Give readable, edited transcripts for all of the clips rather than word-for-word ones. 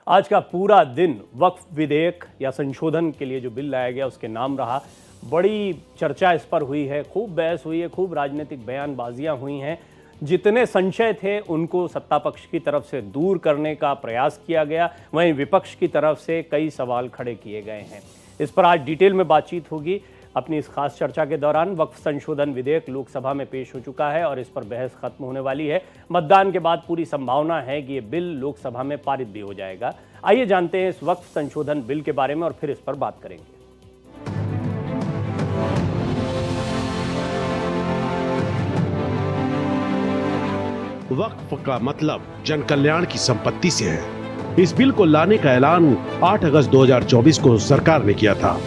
आज का पूरा दिन वक्फ विधेयक या संशोधन के लिए जो बिल लाया गया उसके नाम रहा। बड़ी चर्चा इस पर हुई है, खूब बहस हुई है, खूब राजनीतिक बयानबाजियां हुई हैं। जितने संशय थे उनको सत्ता पक्ष की तरफ से दूर करने का प्रयास किया गया, वहीं विपक्ष की तरफ से कई सवाल खड़े किए गए हैं। इस पर आज डिटेल में बातचीत होगी। अपनी इस खास चर्चा के दौरान वक्फ संशोधन विधेयक लोकसभा में पेश हो चुका है और इस पर बहस खत्म होने वाली है। मतदान के बाद पूरी संभावना है कि ये बिल लोकसभा में पारित भी हो जाएगा। आइए जानते हैं इस वक्फ संशोधन बिल के बारे में और फिर इस पर बात करेंगे। वक्फ का मतलब जन कल्याण की संपत्ति से है। इस बिल को लाने का ऐलान 8 अगस्त 2024 को सरकार ने किया था।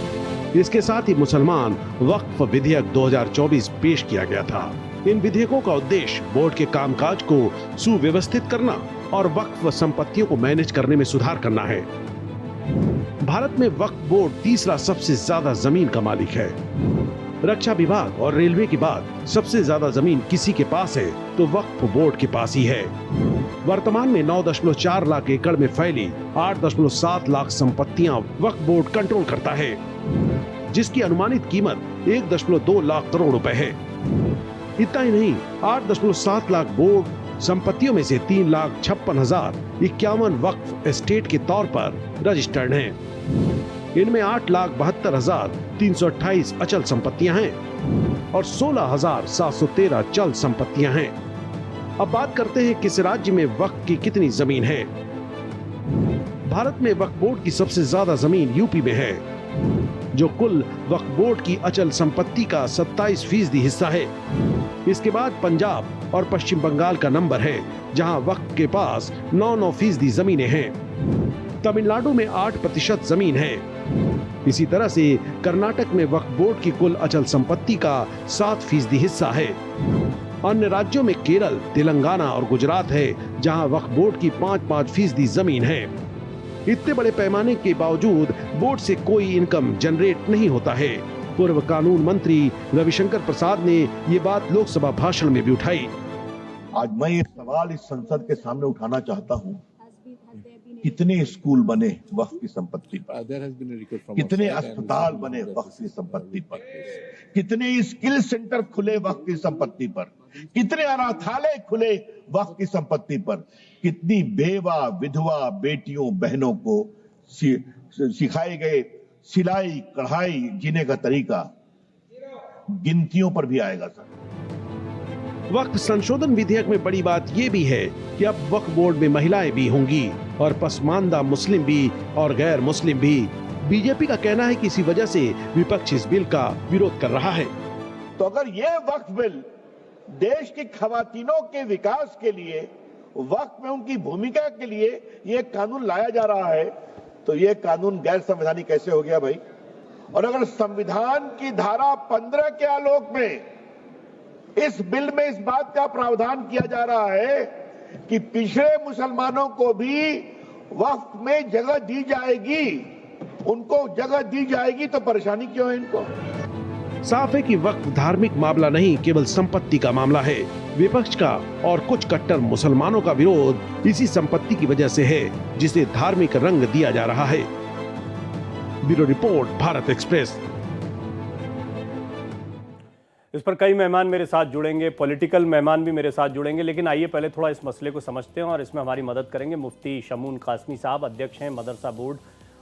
इसके साथ ही मुसलमान वक्फ विधेयक 2024 पेश किया गया था। इन विधेयकों का उद्देश्य बोर्ड के कामकाज को सुव्यवस्थित करना और वक्फ संपत्तियों को मैनेज करने में सुधार करना है। भारत में वक्फ बोर्ड तीसरा सबसे ज्यादा जमीन का मालिक है। रक्षा विभाग और रेलवे के बाद सबसे ज्यादा जमीन किसी के पास है तो वक्फ बोर्ड के पास ही है। वर्तमान में 9.4 लाख एकड़ में फैली 8.7 लाख संपत्तियां वक्फ बोर्ड कंट्रोल करता है, जिसकी अनुमानित कीमत 1.2 लाख करोड़ रुपए है। इतना ही नहीं, 8.7 लाख बोर्ड संपत्तियों में से 3,56,051 वक्फ एस्टेट के तौर पर रजिस्टर्ड हैं। इनमें 8,72,328 अचल संपत्तियां हैं और 16,713 चल संपत्तियां हैं। अब बात करते हैं किस राज्य में वक्फ की कितनी जमीन है। भारत में वक्फ बोर्ड की सबसे ज्यादा जमीन यूपी में है, जो कुल वक्फ बोर्ड की अचल संपत्ति का 27% हिस्सा है। इसके बाद पंजाब और पश्चिम बंगाल का नंबर है, जहां वक्फ के पास 9% जमीनें हैं। तमिलनाडु में 8% जमीन है। इसी तरह से कर्नाटक में वक्फ बोर्ड की कुल अचल संपत्ति का 7% हिस्सा है। अन्य राज्यों में केरल, तेलंगाना और गुजरात है, जहां वक्फ बोर्ड की 5% जमीन है। इतने बड़े पैमाने के बावजूद बोर्ड से कोई इनकम जनरेट नहीं होता है। पूर्व कानून मंत्री रविशंकर प्रसाद ने ये बात लोकसभा भाषण में भी उठाई। आज मैं ये सवाल इस संसद के सामने उठाना चाहता हूँ, कितने स्कूल बने वक्फ की संपत्ति पर, कितने अस्पताल बने वक्फ की संपत्ति पर, कितने स्किल सेंटर खुले वक्फ की संपत्ति पर, कितने अनाथालय खुले वक्फ की संपत्ति पर, कितनी बेवा विधवा बेटियों बहनों को सिखाए गए सिलाई कढ़ाई जीने का तरीका गिनतियों पर भी आएगा सर। वक्फ संशोधन विधेयक में बड़ी बात यह भी है कि अब वक्फ बोर्ड में महिलाएं भी होंगी और पसमानदा मुस्लिम भी और गैर मुस्लिम भी। बीजेपी का कहना है कि इसी वजह से विपक्ष इस बिल का विरोध कर रहा है। तो अगर ये वक्फ बिल देश की खवातीनों के विकास के लिए, वक्फ में उनकी भूमिका के लिए ये कानून लाया जा रहा है, तो ये कानून गैर संवैधानिक कैसे हो गया भाई? और अगर संविधान की धारा 15 के आलोक में इस बिल में इस बात का प्रावधान किया जा रहा है कि पिछड़े मुसलमानों को भी वक्फ में जगह दी जाएगी, उनको जगह दी जाएगी, तो परेशानी क्यों है इनको? साफ है कि वक्फ धार्मिक मामला नहीं, केवल संपत्ति का मामला है। विपक्ष का और कुछ कट्टर मुसलमानों का विरोध इसी संपत्ति की वजह से है, जिसे धार्मिक रंग दिया जा रहा है। Bureau report, Bharat express. इस पर कई मेहमान मेरे साथ जुड़ेंगे, पॉलिटिकल मेहमान भी मेरे साथ जुड़ेंगे, लेकिन आइए पहले थोड़ा इस मसले को समझते हैं और इसमें हमारी मदद करेंगे मुफ्ती शमून कासमी साहब, अध्यक्ष हैं मदरसा बोर्ड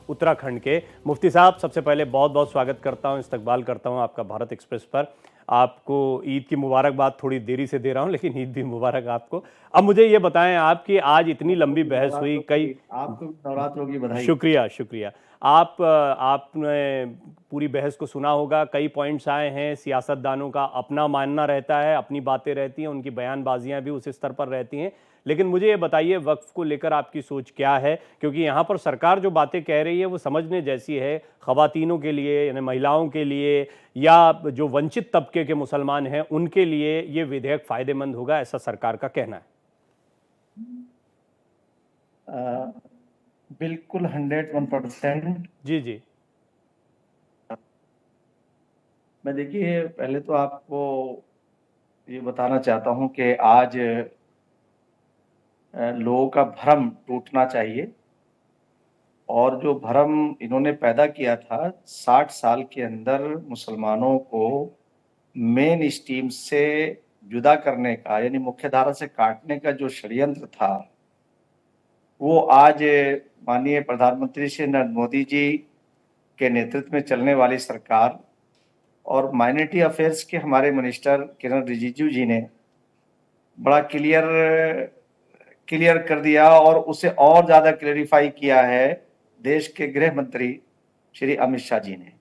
उत्तराखंड के। मुफ्ती साहब, सबसे पहले बहुत बहुत स्वागत करता हूं, इस्तकबाल करता हूं आपका भारत एक्सप्रेस पर। आपको ईद की मुबारकबाद थोड़ी देरी से दे रहा हूं, लेकिन ईद भी मुबारक आपको। अब मुझे ये बताएं आप कि आज इतनी लंबी बहस हुई, कई आपको नवरात्रों की बधाई। शुक्रिया शुक्रिया। आपने पूरी बहस को सुना होगा, कई पॉइंट्स आए हैं। सियासतदानों का अपना मानना रहता है, अपनी बातें रहती हैं, उनकी बयानबाजियां भी उस स्तर पर रहती हैं। लेकिन मुझे ये बताइए वक्फ को लेकर आपकी सोच क्या है, क्योंकि यहाँ पर सरकार जो बातें कह रही है वो समझने जैसी है। ख़वातीनों के लिए, यानी महिलाओं के लिए, या जो वंचित तबके के मुसलमान हैं उनके लिए ये विधेयक फ़ायदेमंद होगा, ऐसा सरकार का कहना है। बिल्कुल 101%। जी जी। मैं देखिए, पहले तो आपको ये बताना चाहता हूं कि आज लोगों का भ्रम टूटना चाहिए और जो भ्रम इन्होंने पैदा किया था 60 साल के अंदर मुसलमानों को मेन स्ट्रीम से जुदा करने का, यानी मुख्यधारा से काटने का जो षड्यंत्र था, वो आज माननीय प्रधानमंत्री श्री नरेंद्र मोदी जी के नेतृत्व में चलने वाली सरकार और माइनॉरिटी अफेयर्स के हमारे मिनिस्टर किरण रिजिजू जी ने बड़ा क्लियर कर दिया और उसे और ज्यादा क्लेरिफाई किया है देश के गृह मंत्री श्री अमित शाह जी ने।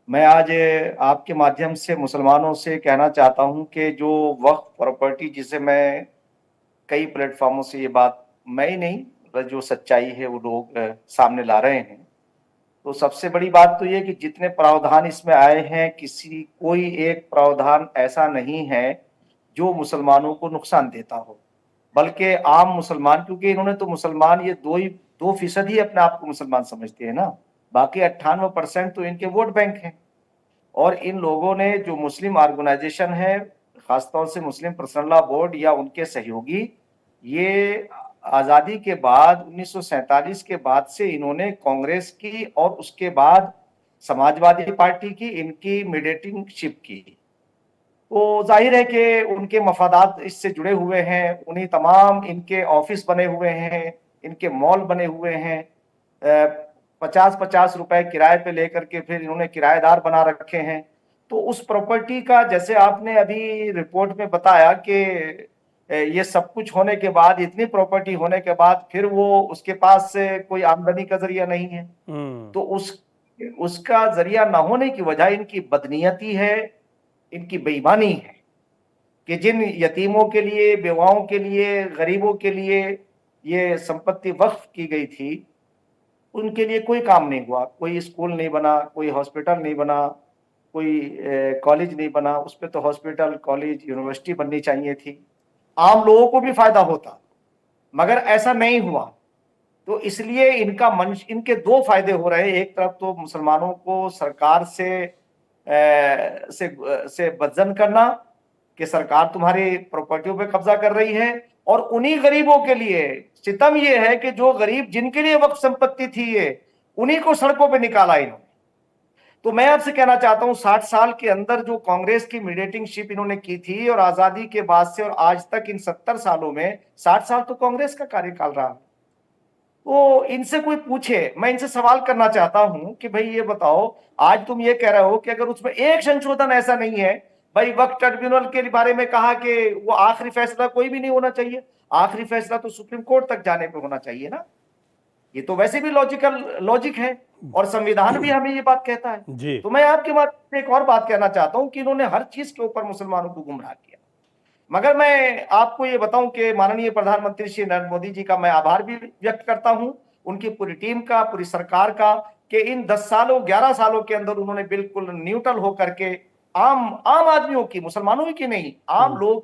मैं आज आपके माध्यम से मुसलमानों से कहना चाहता हूं कि जो वक्फ प्रॉपर्टी, जिसे मैं कई प्लेटफॉर्मों से ये बात मैं ही नहीं, जो सच्चाई है वो लोग सामने ला रहे हैं, तो सबसे बड़ी बात तो ये कि जितने प्रावधान इसमें आए हैं, कोई एक प्रावधान ऐसा नहीं है जो मुसलमानों को नुकसान देता हो, बल्कि आम मुसलमान, क्योंकि इन्होंने तो मुसलमान ये 2% ही अपने आप को मुसलमान समझते हैं ना, बाकी 98% तो इनके वोट बैंक हैं। और इन लोगों ने जो मुस्लिम ऑर्गेनाइजेशन है, खासतौर से मुस्लिम पर्सनल लॉ बोर्ड या उनके सहयोगी, ये आजादी के बाद 1947 के बाद से इन्होंने कांग्रेस की और उसके बाद समाजवादी पार्टी की इनकी मीडिएटिंगशिप की। तो जाहिर है कि उनके मफादात इससे जुड़े हुए हैं, उन्हीं तमाम इनके ऑफिस बने हुए हैं, इनके मॉल बने हुए हैं, 50-50 रुपए किराए पे लेकर के फिर इन्होंने किराएदार बना रखे हैं। तो उस प्रॉपर्टी का, जैसे आपने अभी रिपोर्ट में बताया कि ये सब कुछ होने के बाद, इतनी प्रॉपर्टी होने के बाद, फिर वो उसके पास से कोई आमदनी का जरिया नहीं है, तो उसका जरिया ना होने की वजह इनकी बदनीयती है, इनकी बेईमानी है कि जिन यतीमों के लिए, बेवाओं के लिए, गरीबों के लिए ये संपत्ति वक्फ की गई थी, उनके लिए कोई काम नहीं हुआ, कोई स्कूल नहीं बना, कोई हॉस्पिटल नहीं बना, कोई कॉलेज नहीं बना। उस पे तो हॉस्पिटल, कॉलेज, यूनिवर्सिटी बननी चाहिए थी, आम लोगों को भी फायदा होता, मगर ऐसा नहीं हुआ। तो इसलिए इनके 2 फायदे हो रहे हैं। एक तरफ तो मुसलमानों को सरकार से बदजन करना कि सरकार तुम्हारी प्रॉपर्टियों पे कब्जा कर रही है, और उन्हीं गरीबों के लिए सितम ये है कि जो गरीब, जिनके लिए वक्फ संपत्ति थी ये, उन्हीं को सड़कों पे निकाला इन्होंने। तो मैं आपसे कहना चाहता हूं, 60 साल के अंदर जो कांग्रेस की मीडिएटिंगशिप इन्होंने की थी, और आजादी के बाद से और आज तक इन 70 सालों में 60 साल तो कांग्रेस का कार्यकाल रहा। तो इनसे कोई पूछे, मैं इनसे सवाल करना चाहता हूं कि भाई ये बताओ, आज तुम ये कह रहे हो कि अगर उसमें एक संशोधन ऐसा नहीं है, भाई वक्फ ट्रिब्यूनल के बारे में कहा कि वो आखिरी फैसला कोई भी नहीं होना चाहिए, आखिरी फैसला तो सुप्रीम कोर्ट तक जाने पे होना चाहिए ना। ये तो वैसे भी लॉजिक है, और संविधान भी हमें ये बात कहता है। तो मैं आपके माध्यम से एक और बात कहना चाहता हूं कि इन्होंने हर चीज के ऊपर मुसलमानों को गुमराह किया। मगर मैं आपको ये बताऊं कि माननीय प्रधानमंत्री श्री नरेंद्र मोदी जी का मैं आभार भी व्यक्त करता हूं, उनकी पूरी टीम का, पूरी सरकार का, कि इन 11 सालों के अंदर उन्होंने बिल्कुल न्यूट्रल होकर के आम आदमियों की, मुसलमानों की नहीं, आम लोगों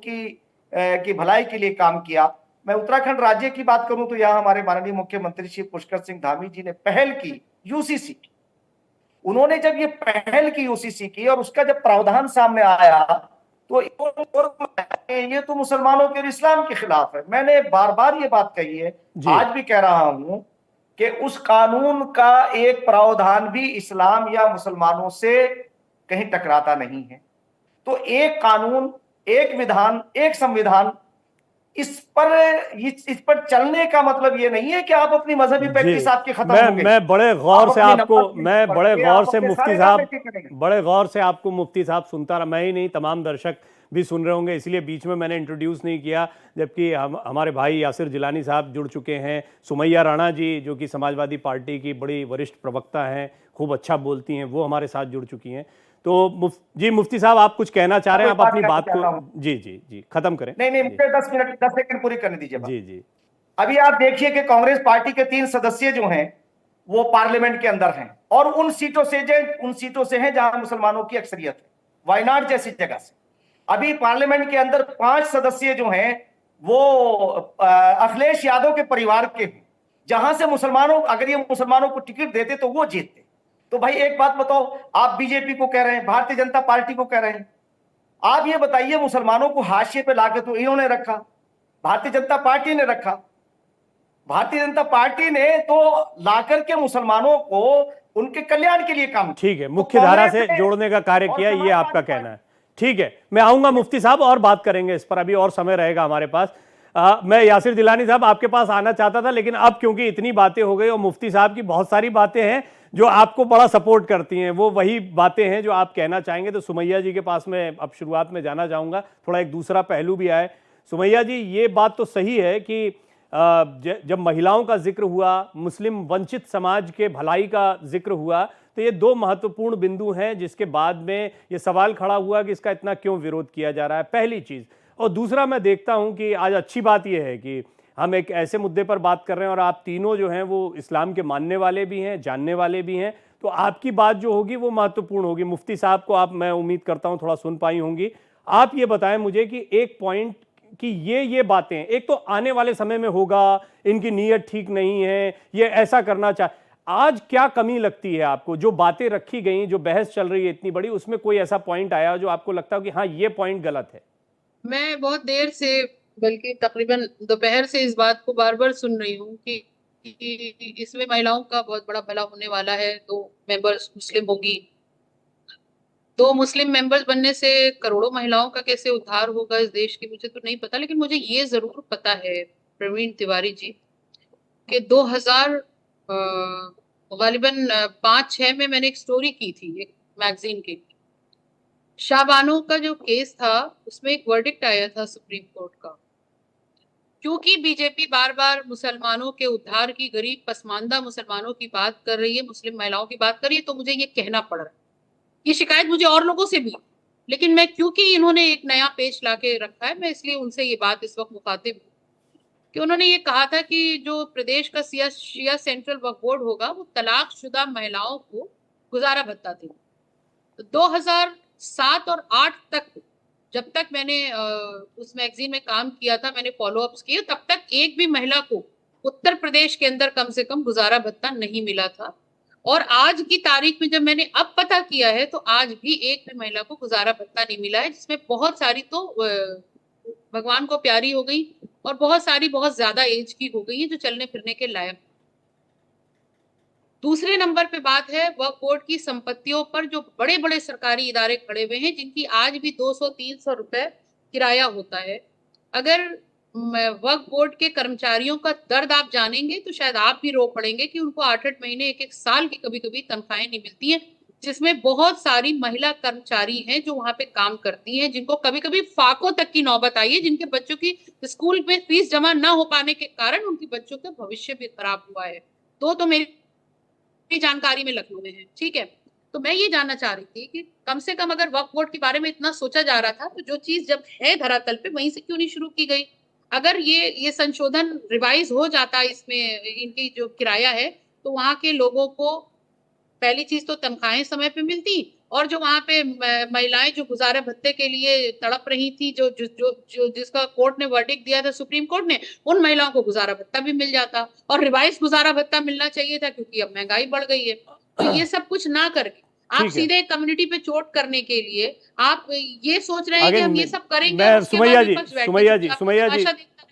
की भलाई के लिए काम किया। मैं उत्तराखंड राज्य की बात करूं तो यहाँ हमारे माननीय मुख्यमंत्री श्री पुष्कर सिंह धामी जी ने पहल की यूसीसी की। उन्होंने जब ये पहल की यूसीसी की, और उसका जब प्रावधान सामने आया, तो ये तो मुसलमानों के और इस्लाम के खिलाफ है। मैंने बार बार ये बात कही है, आज भी कह रहा हूं कि उस कानून का एक प्रावधान भी इस्लाम या मुसलमानों से कहीं टकराता नहीं है। तो एक कानून, एक विधान, एक संविधान, इस पर चलने का मतलब ये नहीं है कि आप अपनी मजहबी प्रैक्टिस आपकी खत्म हो गई। मैं बड़े गौर से आपको मुफ्ती साहब सुनता रहा, मैं ही नहीं तमाम दर्शक भी सुन रहे होंगे, इसलिए बीच में मैंने इंट्रोड्यूस नहीं किया, जबकि हमारे भाई यासिर जिलानी साहब जुड़ चुके हैं, सुमैया राणा जी जो कि समाजवादी पार्टी की बड़ी वरिष्ठ प्रवक्ता हैं, खूब अच्छा बोलती हैं, वो हमारे साथ जुड़ चुकी हैं। तो मुफ्ती साहब आप कुछ कहना चाह रहे हैं, आप अपनी बात को जी खत्म करें। नहीं, मुझे 10 सेकंड पूरी करने दीजिए। जी। अभी आप देखिए कि कांग्रेस पार्टी के 3 सदस्य जो हैं वो पार्लियामेंट के अंदर हैं, और उन सीटों से हैं जहां मुसलमानों की अक्सरियत है, वायनाड जैसी जगह से। अभी पार्लियामेंट के अंदर 5 सदस्य जो हैं वो अखिलेश यादव के परिवार के हैं, जहां से अगर ये मुसलमानों को टिकट देते तो वो जीतते। तो भाई एक बात बताओ, आप बीजेपी को कह रहे हैं, भारतीय जनता पार्टी को कह रहे हैं, आप ये बताइए मुसलमानों को हाशिए पे लाके तो इन्होंने रखा, भारतीय जनता पार्टी ने रखा। भारतीय जनता पार्टी ने तो लाकर के मुसलमानों को उनके कल्याण के लिए काम किया। ठीक है, मुख्य धारा से जोड़ने का कार्य किया, ये आपका कहना है। ठीक है, मैं आऊंगा मुफ्ती साहब और बात करेंगे इस पर, अभी और समय रहेगा हमारे पास। मैं यासिर जिलानी साहब आपके पास आना चाहता था, लेकिन अब क्योंकि इतनी बातें हो गई और मुफ्ती साहब की बहुत सारी बातें हैं जो आपको बड़ा सपोर्ट करती हैं, वो वही बातें हैं जो आप कहना चाहेंगे, तो सुमैया जी के पास मैं अब शुरुआत में जाना चाहूंगा। थोड़ा एक दूसरा पहलू भी आए। सुमैया जी, ये बात तो सही है कि जब महिलाओं का जिक्र हुआ, मुस्लिम वंचित समाज के भलाई का जिक्र हुआ, तो ये दो महत्वपूर्ण बिंदु हैं जिसके बाद में ये सवाल खड़ा हुआ कि इसका इतना क्यों विरोध किया जा रहा है, पहली चीज। और दूसरा, मैं देखता हूं कि आज अच्छी बात यह है कि हम एक ऐसे मुद्दे पर बात कर रहे हैं और आप तीनों जो हैं वो इस्लाम के मानने वाले भी हैं, जानने वाले भी हैं, तो आपकी बात जो होगी वो महत्वपूर्ण होगी। मुफ्ती साहब को आप, मैं उम्मीद करता हूं, थोड़ा सुन पाई होंगी। आप ये बताएं मुझे कि एक पॉइंट कि ये बातें, एक तो आने वाले समय में होगा, इनकी नीयत ठीक नहीं है, ये ऐसा करना चाह, आज क्या कमी लगती है आपको? जो बातें रखी गई, जो बहस चल रही है इतनी बड़ी, उसमें कोई ऐसा पॉइंट आया जो आपको लगता है कि हाँ ये पॉइंट गलत है? मैं बहुत देर से, बल्कि तकरीबन दोपहर से इस बात को बार बार सुन रही हूँ कि इसमें महिलाओं का बहुत बड़ा भला होने वाला है, तो मेंबर्स मुस्लिम होगी, दो मुस्लिम मेंबर्स बनने से करोड़ों महिलाओं का कैसे उद्धार होगा इस देश की, मुझे तो नहीं पता। लेकिन मुझे ये जरूर पता है प्रवीण तिवारी जी कि 2000 गालिबन 5-6 में मैंने एक स्टोरी की थी एक मैगजीन की। शाहबानो का जो केस था उसमें एक वर्डिक्ट आया था सुप्रीम कोर्ट का, क्योंकि बीजेपी बार बार मुसलमानों के उद्धार की, गरीब पसमानदा मुसलमानों की बात कर रही है, मुस्लिम महिलाओं की बात कर रही है, तो मुझे ये कहना पड़ रहा है। ये शिकायत मुझे और लोगों से भी, लेकिन मैं, क्योंकि इन्होंने एक नया पेज लाके रखा है, मैं इसलिए उनसे ये बात इस वक्त मुखातिब हूँ कि उन्होंने ये कहा था कि जो प्रदेश का शिया सेंट्रल वक्फ बोर्ड होगा वो तलाकशुदा महिलाओं को गुजारा भत्ता देगा। 2007 और 8 तक, जब तक मैंने उस मैगजीन में काम किया था, मैंने फॉलो अप्स किए, तब तक एक भी महिला को उत्तर प्रदेश के अंदर कम से कम गुजारा भत्ता नहीं मिला था। और आज की तारीख में जब मैंने अब पता किया है तो आज भी एक भी महिला को गुजारा भत्ता नहीं मिला है, जिसमें बहुत सारी तो भगवान को प्यारी हो गई और बहुत सारी बहुत ज्यादा एज की हो गई है जो चलने फिरने के लायक। दूसरे नंबर पे बात है वक्फ बोर्ड की संपत्तियों पर, जो बड़े बड़े सरकारी इदारे खड़े हुए हैं जिनकी आज भी 200-300 रुपए किराया होता है। अगर वक्फ बोर्ड के कर्मचारियों का दर्द आप जानेंगे तो शायद आप भी रो पड़ेंगे कि उनको 8-8 महीने, 1-1 साल की कभी कभी तनख्वाहें नहीं मिलती हैं, जिसमें बहुत सारी महिला कर्मचारी हैं जो वहां पे काम करती हैं, जिनको कभी कभी फाकों तक की नौबत आई है, जिनके बच्चों की स्कूल में फीस जमा न हो पाने के कारण उनके बच्चों का भविष्य भी खराब हुआ है। तो मेरी जानकारी में लखनऊ में है, ठीक है। तो मैं ये जानना चाह रही थी कि कम से कम अगर वक्फ बोर्ड के बारे में इतना सोचा जा रहा था तो जो चीज जब है धरातल पे वहीं से क्यों नहीं शुरू की गई? अगर ये संशोधन रिवाइज हो जाता, इसमें इनकी जो किराया है, तो वहां के लोगों को पहली चीज तो तनख्वाहें समय पे मिलती, और जो वहां पे महिलाएं जो गुजारा भत्ते के लिए तड़प रही थी, जिसका कोर्ट ने वर्डिक्ट दिया था, सुप्रीम कोर्ट ने, उन महिलाओं को गुजारा भत्ता भी मिल जाता और रिवाइज गुजारा भत्ता मिलना चाहिए था, क्योंकि अब महंगाई बढ़ गई है। तो ये सब कुछ ना करके आप सीधे कम्युनिटी पे चोट करने के लिए आप ये सोच रहे हैं कि हम ये सब करेंगे। मैं सुमैया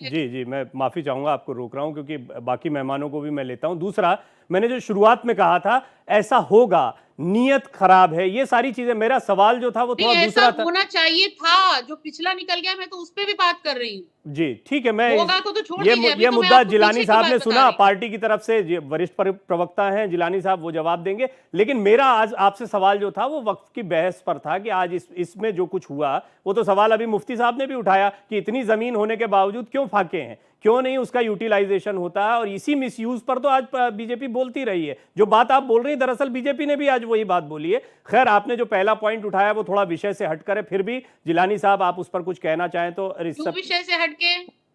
जी, मैं माफी चाहूंगा, आपको रोक रहा हूं क्योंकि बाकी मेहमानों को भी मैं लेता हूं। दूसरा, मैंने जो शुरुआत में कहा था ऐसा होगा, नीयत खराब है, ये सारी चीजें, मेरा सवाल जो था वो थोड़ा दूसरा था। होना चाहिए था, जो पिछला निकल गया, मैं तो उस पे भी बात कर रही हूँ जी। ठीक है, मैं तो ये मुद्दा जिलानी साहब ने सुना, पार्टी की तरफ से वरिष्ठ प्रवक्ता हैं जिलानी साहब, वो जवाब देंगे। लेकिन मेरा आज आपसे सवाल जो था वो वक्फ की बहस पर था कि आज इसमें जो कुछ हुआ, वो तो सवाल अभी मुफ्ती साहब ने भी उठाया कि इतनी जमीन होने के बावजूद क्यों फाके हैं, क्यों नहीं उसका यूटिलाइजेशन होता है, और इसी मिसयूज पर तो आज बीजेपी बोलती रही है। जो बात आप बोल रही हैं, दरअसल बीजेपी ने भी आज वही बात बोली है। खैर, आपने जो पहला पॉइंट उठाया वो थोड़ा विषय से हटकर है, फिर भी जिलानी साहब आप उस पर कुछ कहना चाहें तो। विषय से हटके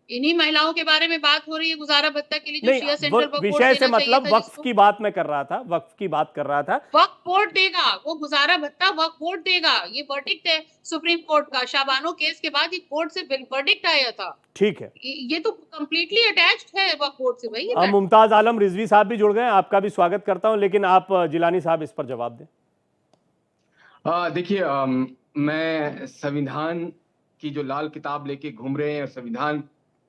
इन्हीं महिलाओं के बारे में बात हो रही है, गुजारा भत्ता के लिए जो शिया सेंट्रल वक्फ बोर्ड विषय से मतलब वक्फ की बात मैं कर रहा था, वक्फ की बात कर रहा था। वक्फ बोर्ड देगा वो गुजारा भत्ता, वक्फ बोर्ड देगा, ये वर्डिक्ट है सुप्रीम कोर्ट का। शाहबानो केस के बाद ये कोर्ट से वर्डिक्ट आया था, ठीक है, ये तो कंप्लीटली अटैच्ड है वक्फ बोर्ड से भाई। अब मुमताज आलम रिजवी साहब भी जुड़ गए, आपका भी स्वागत करता हूं, लेकिन आप जिलानी साहब इस पर जवाब दें। देखिए, मैं संविधान की जो लाल किताब लेके घूम रहे हैं और संविधान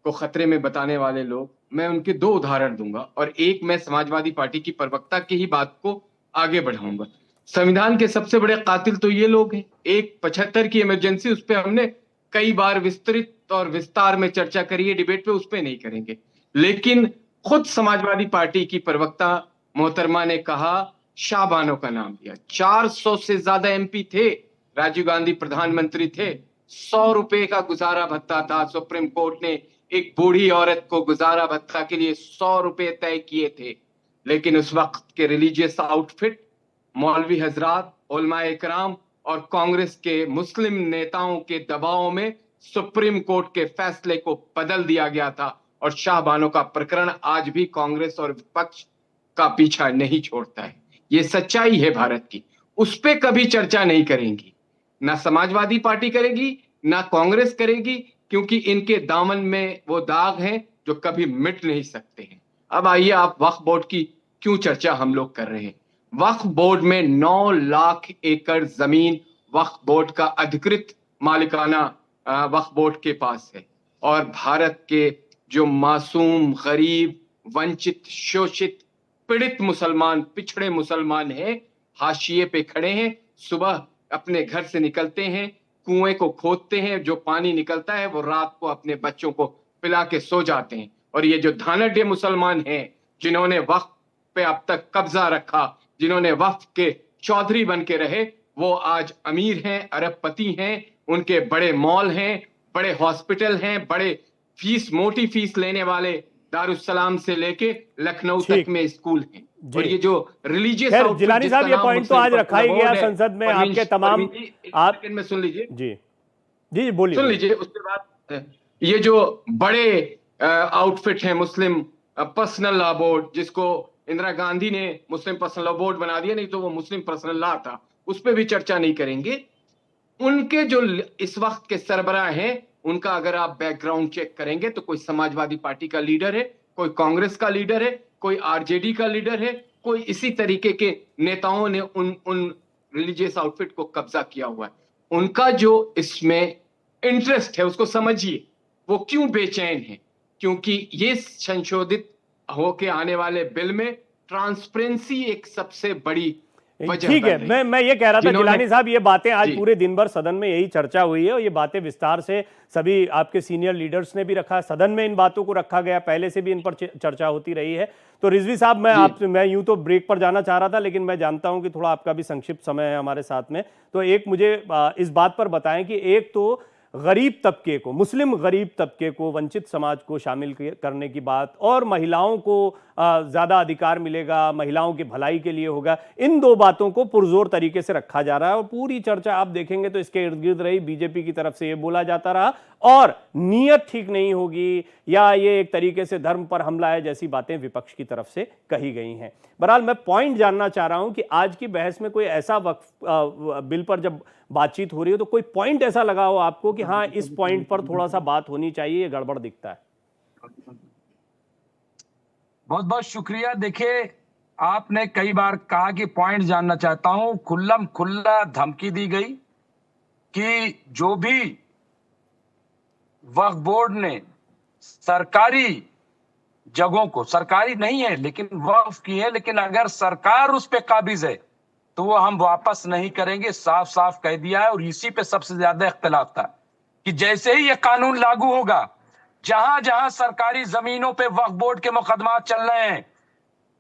को खतरे में बताने वाले लोग, मैं उनके दो उदाहरण दूंगा और एक मैं समाजवादी पार्टी की प्रवक्ता की ही बात को आगे बढ़ाऊंगा। संविधान के सबसे बड़े कातिल तो ये लोग हैं। एक 75 की इमरजेंसी, उस पर हमने कई बार विस्तृत और विस्तार में चर्चा करी है डिबेट पे, उस पर नहीं करेंगे। लेकिन खुद समाजवादी पार्टी की प्रवक्ता मोहतरमा ने कहा, शाहबानो का नाम लिया। 400 से ज्यादा एमपी थे, राजीव गांधी प्रधानमंत्री थे, 100 रुपए का गुजारा भत्ता था। सुप्रीम कोर्ट ने एक बूढ़ी औरत को गुजारा भत्ता के लिए 100 रुपए तय किए थे। लेकिन उस वक्त के रिलीजियस आउटफिट, मौलवी हजरात, उलमाए इकराम और कांग्रेस के मुस्लिम नेताओं के दबाव में सुप्रीम कोर्ट के फैसले को बदल दिया गया था और शाहबानो का प्रकरण आज भी कांग्रेस और विपक्ष का पीछा नहीं छोड़ता है। ये सच्चाई है भारत की। उस पर कभी चर्चा नहीं करेंगी, ना समाजवादी पार्टी करेगी, ना कांग्रेस करेगी, क्योंकि इनके दामन में वो दाग हैं जो कभी मिट नहीं सकते हैं। अब आइए, आप वक्फ बोर्ड की क्यों चर्चा हम लोग कर रहे हैं। वक्फ बोर्ड में 9 लाख एकड़ जमीन वक्फ बोर्ड का अधिकृत मालिकाना वक्फ बोर्ड के पास है और भारत के जो मासूम, गरीब, वंचित, शोषित, पीड़ित मुसलमान, पिछड़े मुसलमान हैं, हाशिए पे खड़े हैं। सुबह अपने घर से निकलते हैं, कुएं को खोदते हैं, जो पानी निकलता है वो रात को अपने बच्चों को पिला के सो जाते हैं। और ये जो धानड्य मुसलमान हैं, जिन्होंने वक्फ पे अब तक कब्जा रखा, जिन्होंने वक्फ के चौधरी बन के रहे, वो आज अमीर हैं, अरबपति हैं, उनके बड़े मॉल हैं, बड़े हॉस्पिटल हैं, बड़े फीस, मोटी फीस लेने वाले दारुस्सलाम से लेके लखनऊ तक में स्कूल हैं। और ये जो रिलीजियस, जिलानी साहब, ये पॉइंट तो आज रखा ही गया संसद में। आपके तमाम, आप में सुन लीजिए जी जी बोलिए, सुन लीजिए। उसके बाद ये जो बड़े आउटफिट है, मुस्लिम पर्सनल लॉ बोर्ड, जिसको इंदिरा गांधी ने मुस्लिम पर्सनल लॉ बोर्ड बना दिया, नहीं तो वो मुस्लिम पर्सनल लॉ था, उस पर भी चर्चा नहीं करेंगे। उनके जो इस वक्त के सरबराह हैं, उनका अगर आप बैकग्राउंड चेक करेंगे तो कोई समाजवादी पार्टी का लीडर है, कोई कांग्रेस का लीडर है, कोई आरजेडी का लीडर है, कोई इसी तरीके के नेताओं ने उन रिलीजियस आउटफिट को कब्जा किया हुआ है। उनका जो इसमें इंटरेस्ट है उसको समझिए, वो क्यों बेचैन है। क्योंकि ये संशोधित होके आने वाले बिल में ट्रांसपेरेंसी एक सबसे बड़ी वजह ठीक है। मैं ये कह रहा था जिलानी साहब, ये बातें आज पूरे दिन भर सदन में यही चर्चा हुई है और ये बातें विस्तार से सभी आपके सीनियर लीडर्स ने भी रखा, सदन में इन बातों को रखा गया, पहले से भी इन पर चर्चा होती रही है। तो रिजवी साहब, मैं यूं तो ब्रेक पर जाना चाह रहा था, लेकिन मैं जानता हूं कि थोड़ा आपका भी संक्षिप्त समय है हमारे साथ में, तो एक मुझे इस बात पर बताएं कि एक तो गरीब तबके को, मुस्लिम गरीब तबके को, वंचित समाज को शामिल करने की बात, और महिलाओं को ज़्यादा अधिकार मिलेगा, महिलाओं की भलाई के लिए होगा, इन दो बातों को पुरजोर तरीके से रखा जा रहा है। और पूरी चर्चा आप देखेंगे तो इसके इर्द गिर्द रही, बीजेपी की तरफ से ये बोला जाता रहा और नीयत ठीक नहीं होगी या ये एक तरीके से धर्म पर हमला है जैसी बातें विपक्ष की तरफ से कही गई हैं। बहरहाल मैं पॉइंट जानना चाह रहा हूं कि आज की बहस में कोई ऐसा वक्फ बिल पर जब बातचीत हो रही हो तो कोई पॉइंट ऐसा लगा हो आपको कि हाँ, इस पॉइंट पर थोड़ा सा बात होनी चाहिए, ये गड़बड़ दिखता है? बहुत बहुत शुक्रिया। देखिए, आपने कई बार कहा कि पॉइंट जानना चाहता हूं। खुल्लम खुल्ला धमकी दी गई कि जो भी वक्फ बोर्ड ने सरकारी जगहों को, सरकारी नहीं है लेकिन वक्फ की है, लेकिन अगर सरकार उस पे काबिज है तो वो हम वापस नहीं करेंगे, साफ साफ कह दिया है। और इसी पे सबसे ज्यादा इख्तिलाफ था कि जैसे ही ये कानून लागू होगा, जहां जहां सरकारी जमीनों पे वक्फ बोर्ड के मुकदमात चल रहे हैं,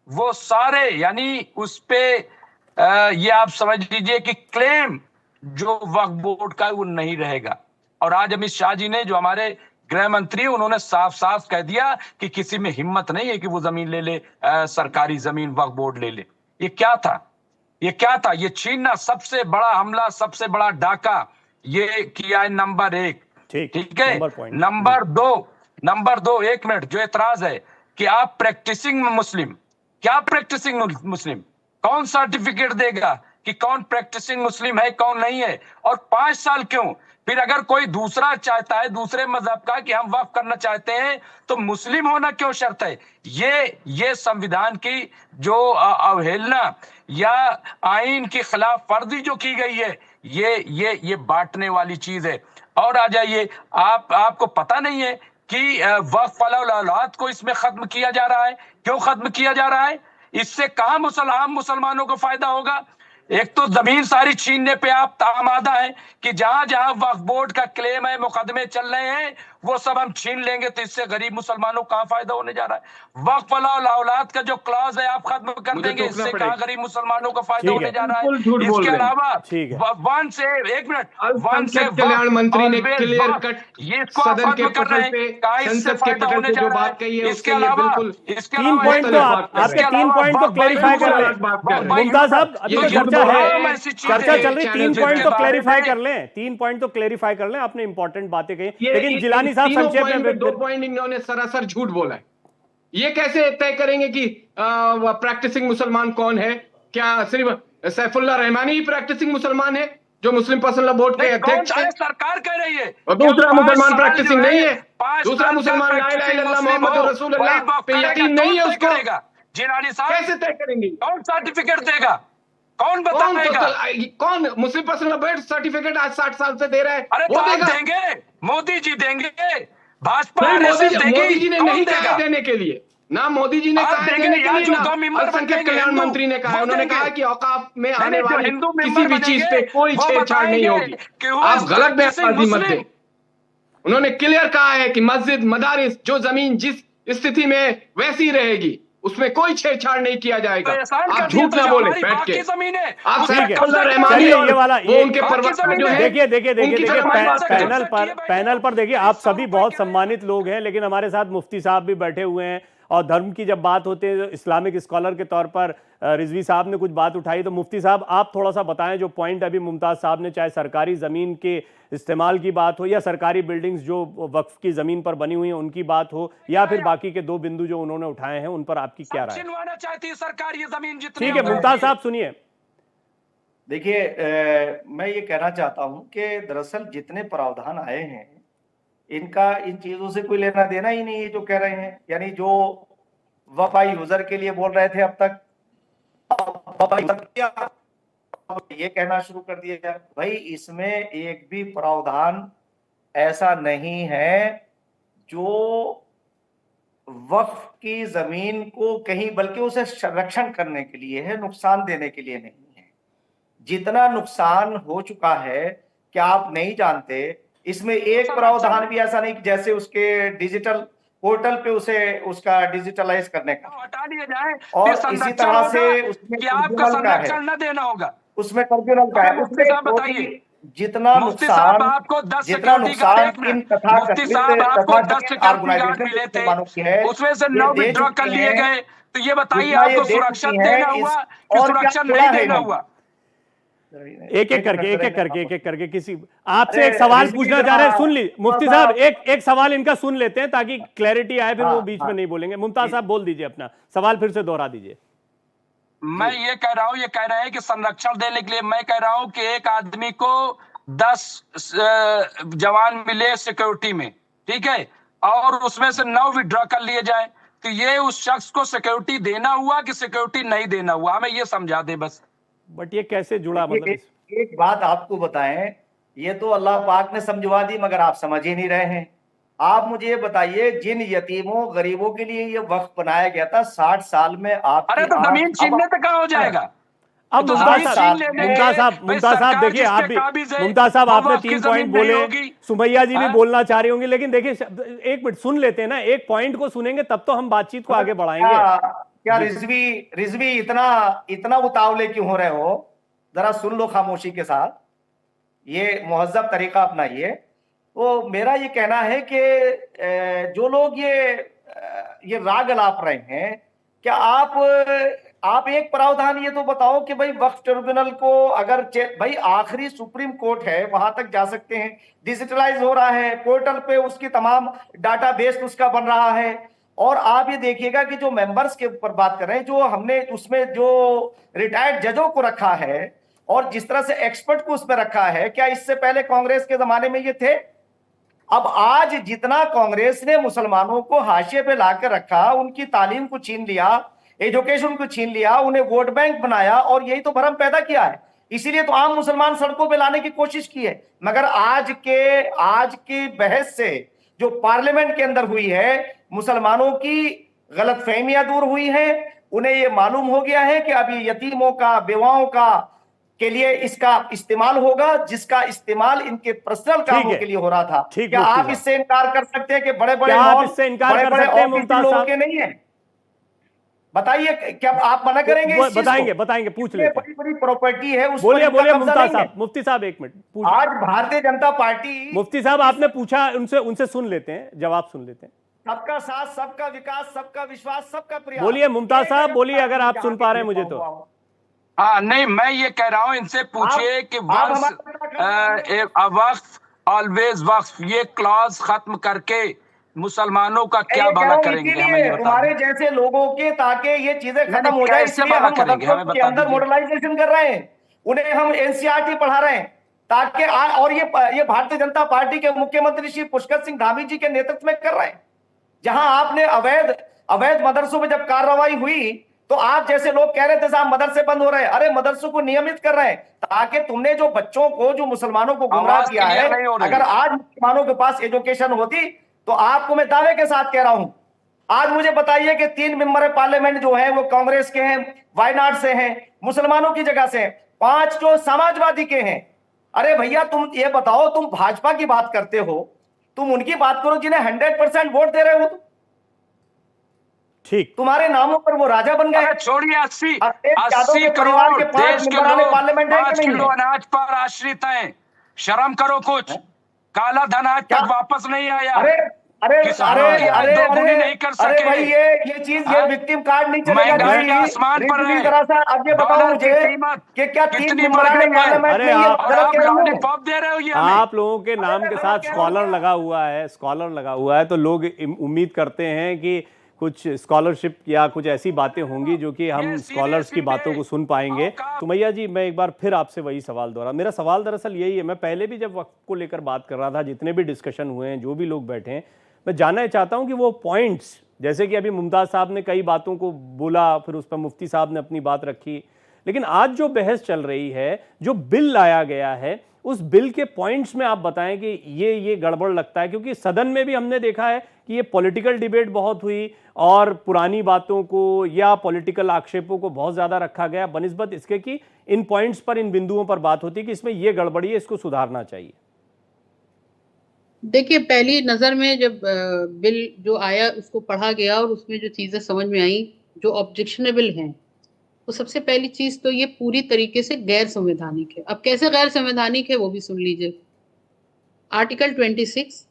वो सारे, यानी उस पे ये आप समझ लीजिए कि क्लेम जो वक्फ बोर्ड का वो नहीं रहेगा। और आज अमित शाह जी ने, जो हमारे गृह मंत्री, उन्होंने साफ साफ कह दिया कि किसी में हिम्मत नहीं है कि वो जमीन ले ले, सरकारी जमीन वक्फ बोर्ड ले ले। ये क्या था? ये क्या था? ये छीनना सबसे बड़ा हमला, सबसे बड़ा डाका ये किया है। नंबर एक, ठीक है। नंबर दो, एक मिनट, जो एतराज है कि आप प्रैक्टिसिंग मुस्लिम, क्या प्रैक्टिसिंग मुस्लिम, कौन सर्टिफिकेट देगा कि कौन प्रैक्टिसिंग मुस्लिम है, कौन नहीं है? और 5 साल क्यों? फिर अगर कोई दूसरा चाहता है, दूसरे मजहब का, कि हम वक्फ करना चाहते हैं, तो मुस्लिम होना क्यों शर्त है? ये संविधान की जो अवहेलना या आईन की खिलाफ वर्जी जो की गई है, ये बांटने वाली चीज है। और आ जाइए, आपको पता नहीं है कि वक्फ औलाद को इसमें खत्म किया जा रहा है। क्यों खत्म किया जा रहा है? इससे कहां आम मुसलमानों को फायदा होगा? एक तो जमीन सारी छीनने पे आप आमादा है कि जहां जहां वक्फ बोर्ड का क्लेम है, मुकदमे चल रहे हैं, वो सब हम छीन लेंगे, तो इससे गरीब मुसलमानों को कहां फायदा होने जा रहा है? वक्फ औलाद का जो क्लॉज है आप खत्म कर मुझे देंगे, टोकना इससे कहां पड़ेगा। गरीब मुसलमानों को फायदा ठीक होने है। जा रहा बिल्कुल झूठ है? बोल इसके रहे हैं। अलावा ठीक है। वन से एक मिनट, वन से अल्पसंख्यक कल्याण मंत्री ने always क्लियर वक्फ, कट ये इसको सदन के खत्म कर रहे पटल हैं, पे, कहा इससे संसद के फायदा पटल होने पे जा जो रहा बात कही है इसके उसके लिए अलावा बिल्कुल तीन पॉइंट तो आप इसके आपके 3 पॉइंट तो क्लेरिफाई कर लें। मुमताज साहब, अभी ये तो झूठ चर्चा बोल रहे है, हैं। चर्चा चल रही, 3 पॉइंट तो बारे क्लेरिफाई में- कर लें, 3 पॉइंट तो क्लेरिफाई कर लें। आपने इंपॉर्टेंट बातें कही, ये लेकिन जिलानी साहब तीनों संक्षेप पॉइंट में 2 पॉइंट इन्होंने सरासर झूठ बोला है। ये कैसे तय करेंगे कि प्रैक्टिसिंग मुसलमान कौन है? क्या सिर्फ सैफुल्लाह रहमानी ही प्रैक्टिसिंग मुसलमान है जो मुस्लिम पर्सनल लॉ बोर्ड के नहीं, कौन अध्यक्ष सा है? है? सरकार कह रही है। और दूसरा क्या 5 मुसलमान साल प्रैक्टिसिंग जो नहीं है? 5 दूसरा साल मुसलमान का ला इलाहा practicing इल्लल्लाह मुस्लिम मोहम्मद हो, रसूलुल्लाह वही वक्फ पे करेगा। यकीन कौन नहीं है तय उसको? करेगा? जिलानी साहब, कैसे तय करेंगे? कौन सर्टिफिकेट देगा? कौन कौन बताएगा? कौन मुस्लिम पर्सनल लॉ बोर्ड सर्टिफिकेट आज 60 साल से दे रहा है? अरे वो तो आप देगा? देंगे, मोदी जी देंगे, भाजपा नहीं, RSS देगी, मोदी जी ने कौन नहीं कहा देगा? है देने के लिए, ना मोदी जी ने आप कहा है देंगे देने के या लिए, जो ना 2 मेंबर अल्पसंख्यक बनेंगे कल्याण हिंदू, मंत्री ने कहा है। वो उन्होंने देंगे। कहा कि औकाफ में नहीं, आने जो वाली हिंदू किसी मेंबर भी चीज पे बनेंगे, कोई वो छेड़छाड़ नहीं बताएंगे होगी। कि वो आप गलत practicing बयानबाजी मत मुस्लिम। दें। उन्होंने क्लियर कहा है कि मस्जिद, मदारिस, जो जमीन जिस स्थिति में वैसी रहेगी, उसमें कोई छेड़छाड़ नहीं किया जाएगा। तो एहसान आप कर दिया झूठ तो ना जो बोले हमारी बैठ बाकी के। जमीन है, आप उस पर ठीक है। सैफुल्लाह कब्जा रहमानी चलिए, और ये वाला वो ये उनके बाकी प्रवक्ता जमीन जो है। है, देखिए उनकी तरफ हम बात करें। पैनल पर देखिए, आप सभी बहुत सम्मानित लोग हैं, लेकिन हमारे साथ मुफ्ती साहब भी बैठे हुए हैं, और धर्म की जब बात होती है, इस्लामिक स्कॉलर के तौर पर रिजवी साहब ने कुछ बात उठाई, तो मुफ्ती साहब आप थोड़ा सा बताएं, जो पॉइंट अभी मुमताज साहब ने, चाहे सरकारी ज़मीन के इस्तेमाल की बात हो, या सरकारी बिल्डिंग्स जो वक्फ की ज़मीन पर बनी हुई हैं उनकी बात हो, या फिर बाकी के 2 बिंदु जो उन्होंने उठाए हैं, उन पर आपकी क्या राय है? छिनवाना चाहती है सरकार ये जमीन जितनी ठीक है, होगी। मुमताज साहब सुनिए। देखिए, मैं ये कहना चाहता हूं कि दरअसल जितने प्रावधान आए हैं, इनका इन चीजों से कोई लेना देना ही नहीं है जो कह रहे हैं। यानी जो वफाई यूजर के लिए बोल रहे थे अब तक, अब ये कहना शुरू कर दिया भाई इसमें एक भी प्रावधान ऐसा नहीं है जो वक्फ की जमीन को कहीं, बल्कि उसे संरक्षण करने के लिए है, नुकसान देने के लिए नहीं है। जितना नुकसान हो चुका है, क्या आप नहीं जानते? इसमें एक प्रावधान भी ऐसा नहीं कि जैसे उसके डिजिटल पोर्टल पे उसे उसका डिजिटलाइज करने का, हटा दिया जाए, और ये इसी संरक्षण तरह से होगा उसमें कि आपका ट्रिब्यूनल का है, संरक्षण न देना होगा। उसमें ट्रिब्यूनल का है, मुफ्ती साहब उसमें बताइए। जितना मुफ्ती साहब नुकसान, आपको 10 जितना सिक्योरिटी गार्ड, नुकसान एक मिनट, इन मुफ्ती साहब आपको 10 तथाकथित सिक्योरिटी गार्ड ऑर्गेनाइजेशन मिले थे, मुसलमानों की है, उसमें से ये 9 दे विड्रॉ कर चुकी लिए हैं, गए, तो ये बताइए जितना ये आपको दे सुरक्षा चुकी हैं, देना इस हुआ कि और क्या सुरक्षा छोड़ा नहीं है देना इन्होंने? हुआ? एक एक करके किसी आपसे अरे, एक सवाल रिजवी पूछना चाह रहे हैं, जरा- सुन ली मुफ्ती थोड़ा साहब, सा- एक सवाल इनका सुन लेते हैं ताकि क्लैरिटी आए, फिर वो बीच में हाँ। नहीं बोलेंगे। मुमताज साहब बोल दीजिए, अपना सवाल फिर से दोहरा दीजिए। मैं ये कह रहा हूं, ये कह रहे हैं कि संरक्षण देने के लिए, मैं कह रहा हूं कि एक आदमी को 10 जवान मिले सिक्योरिटी में, ठीक है, और उसमें से 9 विड्रॉ कर लिए जाए, तो ये उस शख्स को सिक्योरिटी देना हुआ कि सिक्योरिटी नहीं देना हुआ? हमें ये समझा दे बस। बट ये कैसे जुड़ा, मतलब एक बात आपको बताएं, ये तो अल्लाह पाक ने समझवा दी, मगर आप समझ ही नहीं रहे हैं। आप मुझे ये बताइए, जिन यतीमों गरीबों के लिए ये वक्फ बनाया गया था 60 साल में, आप अरे तो जमीन छीनने तक कहाँ हो जाएगा? अब तो मुमताज जमीन साहब, छीन लेने मुमताज साहब, भाई मुमताज साहब सरकार देखिए, आप जिसके भी, काबिज है, मुमताज साहब वो आपने वक्फ की 3 जमीन पॉइंट नहीं बोले, होगी। सुमैया जी भी हाँ? बोलना चाह रही होंगी, लेकिन देखिए एक मिनट सुन लेते हैं ना, एक पॉइंट को सुनेंगे तब तो हम बातचीत को आगे बढ़ाएंगे। क्या रिजवी इतना उतावले क्यों हो रहे हो? जरा सुन लो खामोशी के साथ, ये मुहज्जब तरीका अपनाइए। तो मेरा ये कहना है कि जो लोग ये राग अलाप रहे हैं, क्या आप एक प्रावधान ये तो बताओ कि भाई वक्फ ट्रिब्यूनल को अगर भाई आखिरी सुप्रीम कोर्ट है, वहां तक जा सकते हैं, डिजिटलाइज हो रहा है, पोर्टल पे उसकी तमाम डाटाबेस उसका बन रहा है। और आप ये देखिएगा कि जो मेंबर्स के ऊपर बात कर रहे हैं, जो हमने उसमें जो रिटायर्ड जजों को रखा है और जिस तरह से एक्सपर्ट को उसमें रखा है, क्या इससे पहले कांग्रेस के जमाने में ये थे? अब आज जितना कांग्रेस ने मुसलमानों को हाशिए पे लाकर रखा, उनकी तालीम को छीन लिया, एजुकेशन को छीन लिया, उन्हें वोट बैंक बनाया, और यही तो भरम पैदा किया है। इसीलिए तो आम मुसलमान सड़कों पे लाने की कोशिश की है। मगर आज के बहस से जो पार्लियामेंट के अंदर हुई है, मुसलमानों की गलतफहमियां दूर हुई हैं। उन्हें ये मालूम हो गया है कि अभी यतीमों का, बेवाओं का के लिए इसका इस्तेमाल होगा, जिसका इस्तेमाल इनके पर्सनल कामों के लिए हो रहा था। ठीक, क्या मुफ्ती आप साहब। इससे इनकार कर सकते हैं कि बड़े बड़े क्या आप मॉल, इससे इनकार बड़े कर बड़े सकते हैं ऑफिस मुमताज लोगों साहब? के नहीं है? बताइए, क्या आप मना करेंगे इस चीज को? बताएंगे, पूछ ये लेते हैं। बड़ी बड़ी प्रॉपर्टी है, उस पर बोलिए इनका बोलिए कब्जा मुमताज नहीं है। साहब, मुफ्ती साहब एक मिनट पूछ। आज भारतीय जनता पार्टी, मुफ्ती साहब आपने पूछा, उनसे सुन लेते हैं, जवाब सुन लेते हैं। सबका साथ, सबका विकास, सबका विश्वास, सबका प्रयास। बोलिए मुमताज साहब, बोलिए अगर आप सुन पा रहे हैं मुझे तो। हाँ नहीं, मैं ये कह रहा हूँ, इनसे पूछिए कि वक्फ ऑलवेज वक्फ, ये क्लॉज खत्म करके मुसलमानों का क्या भला करेंगे, हमें ये बता तुम्हारे दीजिए। जैसे लोगों के, ताकि ये चीजें नहीं, खत्म हो जाए, कैसे इसलिए भला हम करेंगे, हमें मदरसों के बता अंदर दीजिए। मॉडर्नाइजेशन कर रहे हैं, उन्हें हम एनसीईआरटी पढ़ा रहे हैं, ताकि और ये भारतीय जनता पार्टी के मुख्यमंत्री श्री पुष्कर सिंह धामी जी के नेतृत्व में कर रहे हैं। जहां आपने अवैध मदरसों में जब कार्रवाई हुई, तो आप जैसे लोग कह रहे थे साहब मदरसे बंद हो रहे हैं। अरे मदरसों को नियमित कर रहे हैं, ताकि तुमने जो बच्चों को, जो मुसलमानों को गुमराह आवाज किया है, क्लियर नहीं हो रही। अगर आज मुसलमानों के पास एजुकेशन होती, तो आपको मैं दावे के साथ कह रहा हूं, आज मुझे बताइए कि 3 मेंबर पार्लियामेंट जो है वो कांग्रेस के हैं, वायनाड से हैं, मुसलमानों की जगह से, 5 जो समाजवादी के हैं। अरे भैया, तुम ये बताओ, तुम भाजपा की बात करते हो, तुम उनकी बात करो जिन्हें 100% वोट दे रहे हो। ठीक, तुम्हारे नामों पर वो राजा बन गए। छोड़िए, 80 परिवार करोड़ के 5 देश के मेंबराने लोग पार्लियामेंट है 5 कि नहीं किलो है? अनाज पर आश्रित हैं। शर्म करो कुछ। काला धन आज तक वापस नहीं आया। अरे अरे किसानों की आय अरे दोगुनी नहीं कर अरे सके। भाई, ये चीज, ये विक्टिम कार्ड नहीं चलेगा। महंगाई का आसमान पर है। जरा सा अब ये बताओ डॉलर की मुझे कीमत कि क्या 3 कितनी बढ़ मेंबराने गई है? पार्लियामेंट अरे में ये आप- और गलत आप कह रहे हो? लॉलीपॉप दे रहे हो ये हमें। आप लोगों के नाम के साथ स्कॉलर लगा हुआ है, तो लोग उम्मीद करते हैं कि कुछ स्कॉलरशिप या कुछ ऐसी बातें होंगी जो कि हम स्कॉलर्स की बातों को सुन पाएंगे। तो मैया जी, मैं एक बार फिर आपसे वही सवाल दोहरा। मेरा सवाल दरअसल यही है, मैं पहले भी जब वक्त को लेकर बात कर रहा था, जितने भी डिस्कशन हुए हैं, जो भी लोग बैठे हैं, मैं जानना चाहता हूं कि वो पॉइंट्स, जैसे कि अभी मुमताज साहब ने कई बातों को बोला, फिर उस पर मुफ्ती साहब ने अपनी बात रखी, लेकिन आज जो बहस चल रही है, जो बिल लाया गया है, उस बिल के पॉइंट्स में आप बताएं कि ये गड़बड़ लगता है, क्योंकि सदन में भी हमने देखा है कि ये पॉलिटिकल डिबेट बहुत हुई और पुरानी बातों को या पॉलिटिकल आक्षेपों को बहुत ज्यादा रखा गया, बनिस्बत इसके कि इन पॉइंट्स पर, इन बिंदुओं पर बात होती है कि इसमें ये गड़बड़ी है, इसको सुधारना चाहिए। देखिए, पहली नजर में जब बिल जो आया उसको पढ़ा गया और उसमें जो चीजें समझ में आई जो ऑब्जेक्शनेबल हैं, तो सबसे पहली चीज तो ये पूरी तरीके से गैर संवैधानिक है। अब कैसे गैर संवैधानिक है वो भी सुन लीजिए। आर्टिकल 26,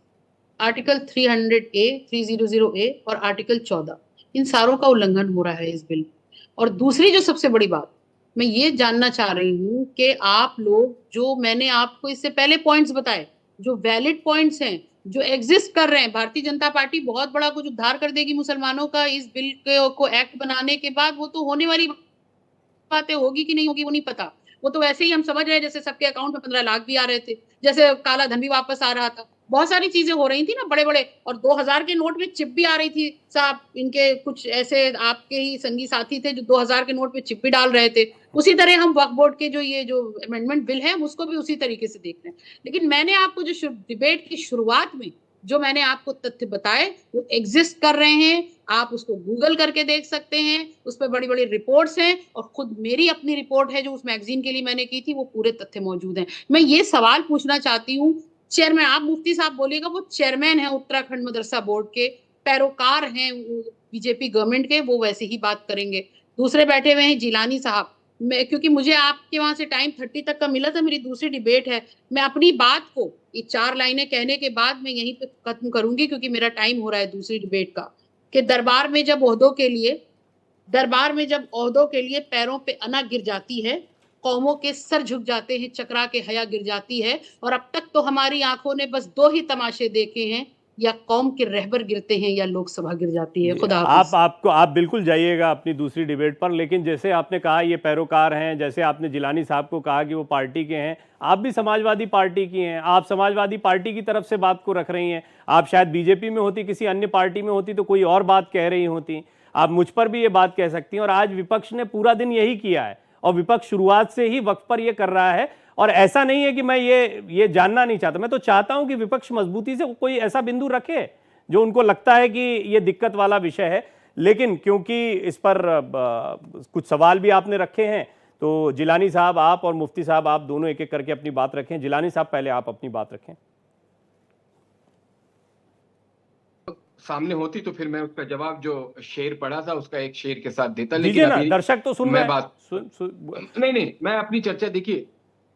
आर्टिकल 300A, 300A और आर्टिकल 14, इन सारों का उल्लंघन हो रहा है इस बिल। और दूसरी जो सबसे बड़ी बात मैं ये जानना चाह रही हूँ कि आप लोग, जो मैंने आपको इससे पहले पॉइंट्स बताए, जो वैलिड पॉइंट्स हैं, जो एग्जिस्ट कर रहे हैं, भारतीय जनता पार्टी बहुत बड़ा कुछ उद्धार कर देगी मुसलमानों का इस बिल को एक्ट बनाने के बाद, वो तो होने वाली बातें, होगी कि नहीं होगी वो नहीं पता। वो तो ऐसे ही हम समझ रहे हैं जैसे सबके अकाउंट में 15 लाख भी आ रहे थे, जैसे काला धन भी वापस आ रहा था, बहुत सारी चीजें हो रही थी ना, बड़े बड़े, और 2000 के नोट में चिप भी आ रही थी साहब। इनके कुछ ऐसे आपके ही संगी साथी थे जो 2000 के नोट में चिप भी डाल रहे थे। उसी तरह हम वक्फ बोर्ड के जो अमेंडमेंट बिल है उसको भी उसी तरीके से देख रहे हैं। लेकिन मैंने आपको जो डिबेट की शुरुआत में जो मैंने आपको तथ्य बताए वो एग्जिस्ट कर रहे हैं, आप उसको गूगल करके देख सकते हैं, उस पर बड़ी बड़ी रिपोर्ट्स हैं, और खुद मेरी अपनी रिपोर्ट है जो उस मैगजीन के लिए मैंने की थी, वो पूरे तथ्य मौजूद हैं। मैं ये सवाल पूछना चाहती हूँ, चेयरमैन, आप मुफ्ती साहब बोलिएगा, वो चेयरमैन है उत्तराखंड मदरसा बोर्ड के, पैरोकार हैं बीजेपी गवर्नमेंट के, वो वैसे ही बात करेंगे। दूसरे बैठे हुए हैं जिलानी साहब। मैं, क्योंकि मुझे आपके वहां से टाइम 30 तक का मिला था, मेरी दूसरी डिबेट है, मैं अपनी बात को ये 4 लाइनें कहने के बाद मैं यहीं पे खत्म करूंगी, क्योंकि मेरा टाइम हो रहा है दूसरी डिबेट का, कि दरबार में जब ओहदों के लिए पैरों पे अना गिर जाती है, कौमों के सर झुक जाते हैं, चकरा के हया गिर जाती है, और अब तक तो हमारी आंखों ने बस 2 ही तमाशे देखे हैं, या कौम के रहबर गिरते हैं या लोकसभा गिर जाती है। खुदा हाफिज़। आप बिल्कुल जाइएगा अपनी दूसरी डिबेट पर, लेकिन जैसे आपने कहा ये पैरोकार हैं, जैसे आपने जिलानी साहब को कहा कि वो पार्टी के हैं, आप भी समाजवादी पार्टी की हैं, आप समाजवादी पार्टी की तरफ से बात को रख रही हैं। आप शायद बीजेपी में होती, किसी अन्य पार्टी में होती तो कोई और बात कह रही होती, आप मुझ पर भी ये बात कह सकती हैं। और आज विपक्ष ने पूरा दिन यही किया है, और विपक्ष शुरुआत से ही वक्त पर यह कर रहा है, और ऐसा नहीं है कि मैं ये जानना नहीं चाहता, मैं तो चाहता हूं कि विपक्ष मजबूती से कोई ऐसा बिंदु रखे जो उनको लगता है कि ये दिक्कत वाला विषय है। लेकिन क्योंकि इस पर कुछ सवाल भी आपने रखे हैं, तो जिलानी साहब आप और मुफ्ती साहब आप दोनों एक एक करके अपनी बात रखें। जिलानी साहब पहले आप अपनी बात रखें। सामने होती तो फिर मैं उसका जवाब जो शेर पढ़ा था उसका एक शेर के साथ देता, दीजिए लेकिन ना, अभी दर्शक तो सुन मैं रहे बात नहीं, मैं अपनी चर्चा, देखिए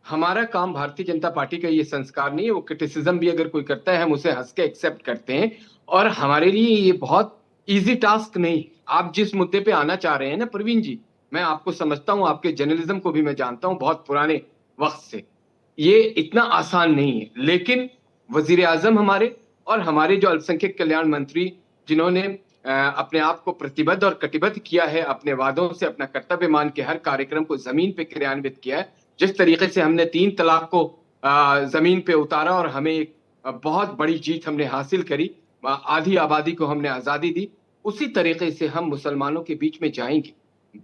हमारा काम भारतीय जनता पार्टी का ये संस्कार नहीं है, वो क्रिटिसिज्म भी अगर कोई करता है हम उसे हंस के एक्सेप्ट करते हैं, और हमारे लिए ये बहुत इजी टास्क नहीं। आप जिस मुद्दे पे आना चाह रहे हैं ना प्रवीण जी, मैं आपको समझता हूं, आपके जर्नलिज्म को भी मैं जानता हूं बहुत पुराने वक्त से, ये इतना आसान नहीं है। लेकिन वजीर आजम हमारे और हमारे जो अल्पसंख्यक कल्याण मंत्री, जिन्होंने अपने आप को प्रतिबद्ध और कटिबद्ध किया है, अपने वादों से अपना कर्तव्य मान के हर कार्यक्रम को जमीन पे क्रियान्वित किया है, जिस तरीके से हमने 3 तलाक को जमीन पे उतारा और हमें एक बहुत बड़ी जीत हमने हासिल करी, आधी आबादी को हमने आजादी दी, उसी तरीके से हम मुसलमानों के बीच में जाएंगे।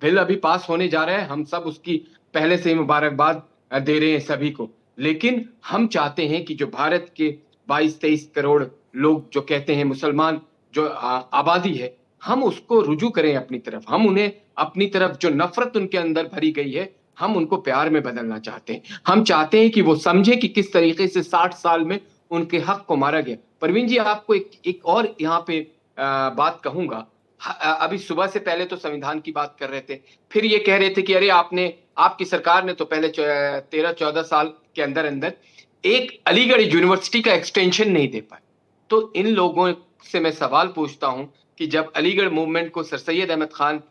बिल अभी पास होने जा रहा है, हम सब उसकी पहले से ही मुबारकबाद दे रहे हैं सभी को, लेकिन हम चाहते हैं कि जो भारत के 22-23 करोड़ लोग जो कहते हैं मुसलमान जो आबादी है, हम उसको रुजू करें अपनी तरफ। हम उन्हें अपनी तरफ, जो नफरत उनके अंदर भरी गई है, हम उनको प्यार में बदलना चाहते हैं। हम चाहते हैं कि वो समझे कि किस तरीके से 60 साल में उनके हक को मारा गया। परवीन जी, आपको एक और यहाँ पे बात कहूंगा। अभी सुबह से पहले तो संविधान की बात कर रहे थे, फिर ये कह रहे थे कि अरे आपकी सरकार ने तो पहले 13-14 साल के अंदर अंदर एक अलीगढ़ यूनिवर्सिटी का एक्सटेंशन नहीं दे पाए। तो इन लोगों से मैं सवाल पूछता हूं कि जब अलीगढ़ मूवमेंट को सर सैयद अहमद खान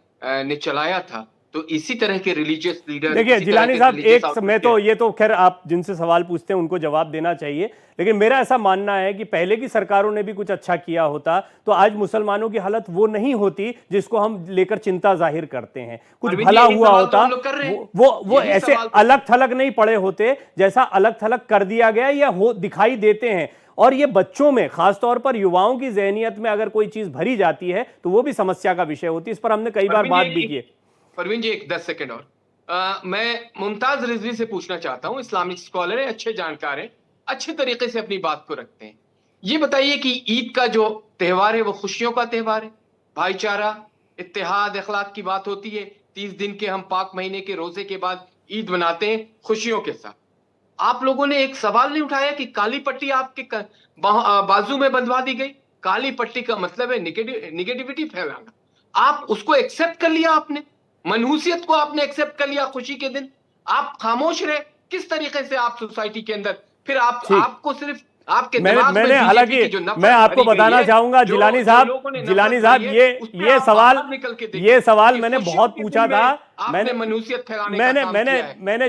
ने चलाया था, तो इसी तरह के रिलीजियस लीडर, देखिए जिलानी साहब, एक मैं तो ये तो खैर आप जिनसे सवाल पूछते हैं उनको जवाब देना चाहिए, लेकिन मेरा ऐसा मानना है कि पहले की सरकारों ने भी कुछ अच्छा किया होता तो आज मुसलमानों की हालत वो नहीं होती जिसको हम लेकर चिंता जाहिर करते हैं। कुछ भला हुआ होता, वो ऐसे अलग थलग नहीं पड़े होते जैसा अलग थलग कर दिया गया या हो दिखाई देते हैं। और ये बच्चों में, खासतौर पर युवाओं की जहनियत में अगर कोई चीज भरी जाती है तो वो भी समस्या का विषय होती है। इस पर हमने कई बार बात भी की है। परवीन जी, एक 10 सेकंड और मैं मुमताज रिजवी से पूछना चाहता हूं, इस्लामिक स्कॉलर है, अच्छे जानकार हैं, अच्छे तरीके से अपनी बात को रखते हैं। ये बताइए कि ईद का जो त्योहार है वो खुशियों का त्योहार है, भाईचारा, इत्तेहाद, अखलाक की बात होती है। 30 दिन के हम पाक महीने के रोजे के बाद ईद मनाते हैं खुशियों के साथ। आप लोगों ने एक सवाल नहीं उठाया कि काली पट्टी आपके बाजू में बंधवा दी गई। काली पट्टी का मतलब है निगेटिविटी फैलाना। आप उसको एक्सेप्ट कर लिया, आपने मनहूसियत को आपने एक्सेप्ट कर लिया। खुशी के दिन आप खामोश रहे। किस तरीके से आप सोसाइटी के अंदर फिर आपको सिर्फ आपके दिमाग में हालांकि मैं आपको बताना चाहूंगा जिलानी साहब, ये सवाल मैंने बहुत पूछा था। मैंने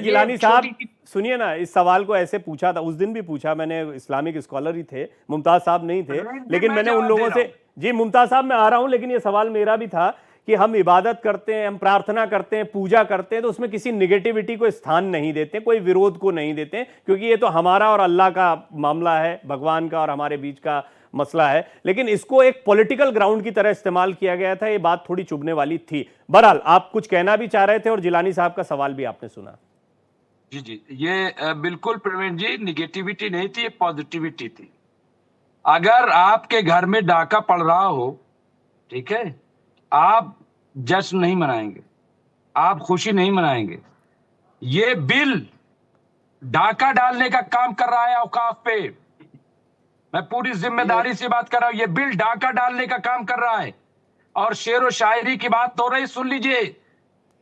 जिलानी साहब सुनिए ना, इस सवाल को ऐसे पूछा था, उस दिन भी पूछा मैंने, इस्लामिक स्कॉलर ही थे, मुमताज साहब नहीं थे, लेकिन मैंने उन लोगों से, जी मुमताज साहब मैं आ रहा हूं, लेकिन ये सवाल मेरा भी था कि हम इबादत करते हैं, हम प्रार्थना करते हैं, पूजा करते हैं, तो उसमें किसी निगेटिविटी को स्थान नहीं देते, कोई विरोध को नहीं देते, क्योंकि ये तो हमारा और अल्लाह का मामला है, भगवान का और हमारे बीच का मसला है। लेकिन इसको एक पॉलिटिकल ग्राउंड की तरह इस्तेमाल किया गया था, ये बात थोड़ी चुभने वाली थी। बहरहाल आप कुछ कहना भी चाह रहे थे और जिलानी साहब का सवाल भी आपने सुना। जी, ये बिल्कुल प्रवीण जी, निगेटिविटी नहीं थी, ये पॉजिटिविटी थी। अगर आपके घर में डाका पड़ रहा हो, ठीक है, आप जश्न नहीं मनाएंगे, आप खुशी नहीं मनाएंगे। ये बिल डाका डालने का काम कर रहा है औकाफ पे। मैं पूरी जिम्मेदारी से बात कर रहा हूं, ये बिल डाका डालने का काम कर रहा है। और शेर व शायरी की बात हो रही, सुन लीजिए।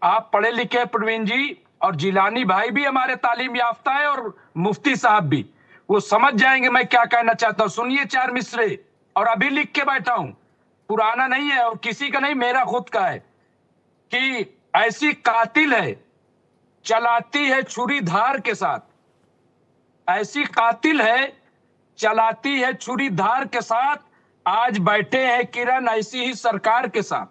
आप पढ़े लिखे प्रवीण जी, और जिलानी भाई भी हमारे तालीम याफ्ता है, और मुफ्ती साहब भी, वो समझ जाएंगे मैं क्या कहना चाहता हूं। सुनिए 4 मिसरे, और अभी लिख के बैठा हूं, पुराना नहीं है और किसी का नहीं, मेरा खुद का है, कि ऐसी कातिल है चलाती है छुरी धार के साथ, ऐसी कातिल है चलाती है छुरी धार के साथ। आज बैठे हैं किरण ऐसी ही सरकार के साथ।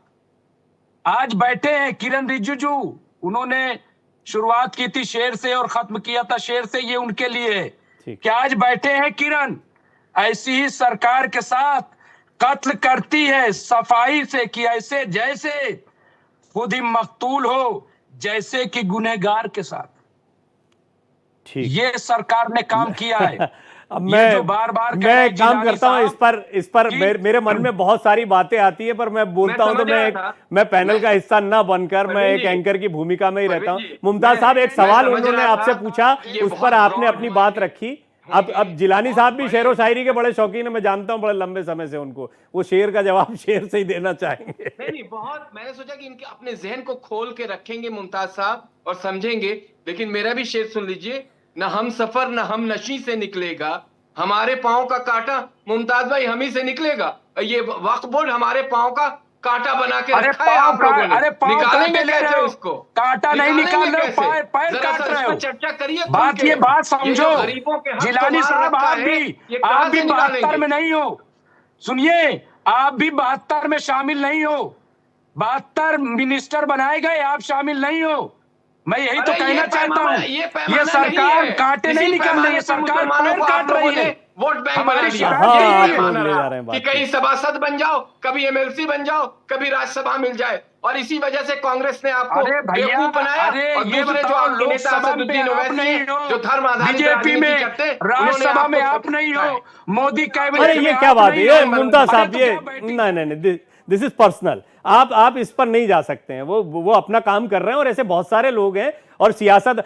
आज बैठे हैं किरण रिजिजू, उन्होंने शुरुआत की थी शेर से और खत्म किया था शेर से, ये उनके लिए है कि आज बैठे हैं किरण ऐसी ही सरकार के साथ, कत्ल करती है सफाई से कि ऐसे जैसे खुद ही मकतूल हो, जैसे कि गुनहगार के साथ। ठीक। ये सरकार ने काम किया है। अब ये जो बार बार कह रहे मैं हैं एक काम जिलानी करता हूँ, साहब इस पर कि- मेरे मन में बहुत सारी बातें आती है, पर मैं बोलता हूँ तो समझ रहा था। मैं पैनल का हिस्सा ना बनकर मैं परवीन एक जी, एंकर की भूमिका में ही रहता हूँ। परवीन जी, मुमताज साहब, एक मैं सवाल समझ उन्होंने रहा आपसे था, पूछा, ये उस बहुत पर आपने broad अपनी हुए बात हैं। रखी। अब जिलानी साहब भी शेर व शायरी के बड़े शौकीन है, मैं जानता हूँ बड़े लंबे समय से उनको, वो शेर का जवाब शेर से ही देना चाहेंगे। नहीं, बहुत मैंने सोचा कि इनके अपने जहन को खोल के रखेंगे मुमताज साहब और समझेंगे, लेकिन मेरा भी शेर सुन लीजिए। न हम सफर न हम नशी से निकलेगा, हमारे पांव का कांटा मुमताज भाई हम ही से निकलेगा। ये वक्फ बोर्ड हमारे पांव का कांटा बना के अरे रखा है आप लोगों ने। अरे पाँव निकालेंगे काटे ले रहे कैसे हो, इसको? कांटा नहीं निकालेंगे निकाल रहे हो, कैसे? पैर जरा काट सा रहे इस हो। पर चर्चा करिए खुल बात के। ये बात ये समझो, जो गरीबों के हक को जिलानी मार साहब रखा आप है, भी ये कहां से 72 निकालेंगे? में नहीं हो। सुनिए, आप भी 72 में शामिल नहीं हो। 72 मिनिस्टर बनाए गए, आप शामिल नहीं हो। मैं यही तो अरे कहना चाहता हूँ। ये ये पैमाना सरकार नहीं है। कांटे नहीं इसी निकाल रही है, पैमाने पे सरकार मुसलमानों पैर को आप काट लोगों रही ने है। वोट बैंक बना हमारी दिया। शिकायत हाँ, यही आप है। लोग पैमाना ले जा रहा रहे हैं बात कि को। कहीं सभासद बन जाओ, कभी एमएलसी बन जाओ, कभी राज्यसभा मिल जाए, और इसी वजह से कांग्रेस ने आपको अरे भैया, बेवकूफ बनाया। अरे और ये दूसरे जो बताओ, आपके नेता लोकसभा में असदुद्दीन आप ओवैसी नहीं हैं, हो, जो धर्म आधारित बीजेपी राजनीति में करते हैं, राज्यसभा में आपको आप नहीं हो, है। मोदी अरे कैबिनेट में ये क्या आप बात है, नहीं ये हो। मुमताज अरे साहब, तो ये क्या बैठी- नहीं, दिस इज पर्सनल। आप इस पर नहीं जा सकते हैं। वो अपना काम कर रहे हैं, और ऐसे बहुत सारे लोग हैं। और सियासत,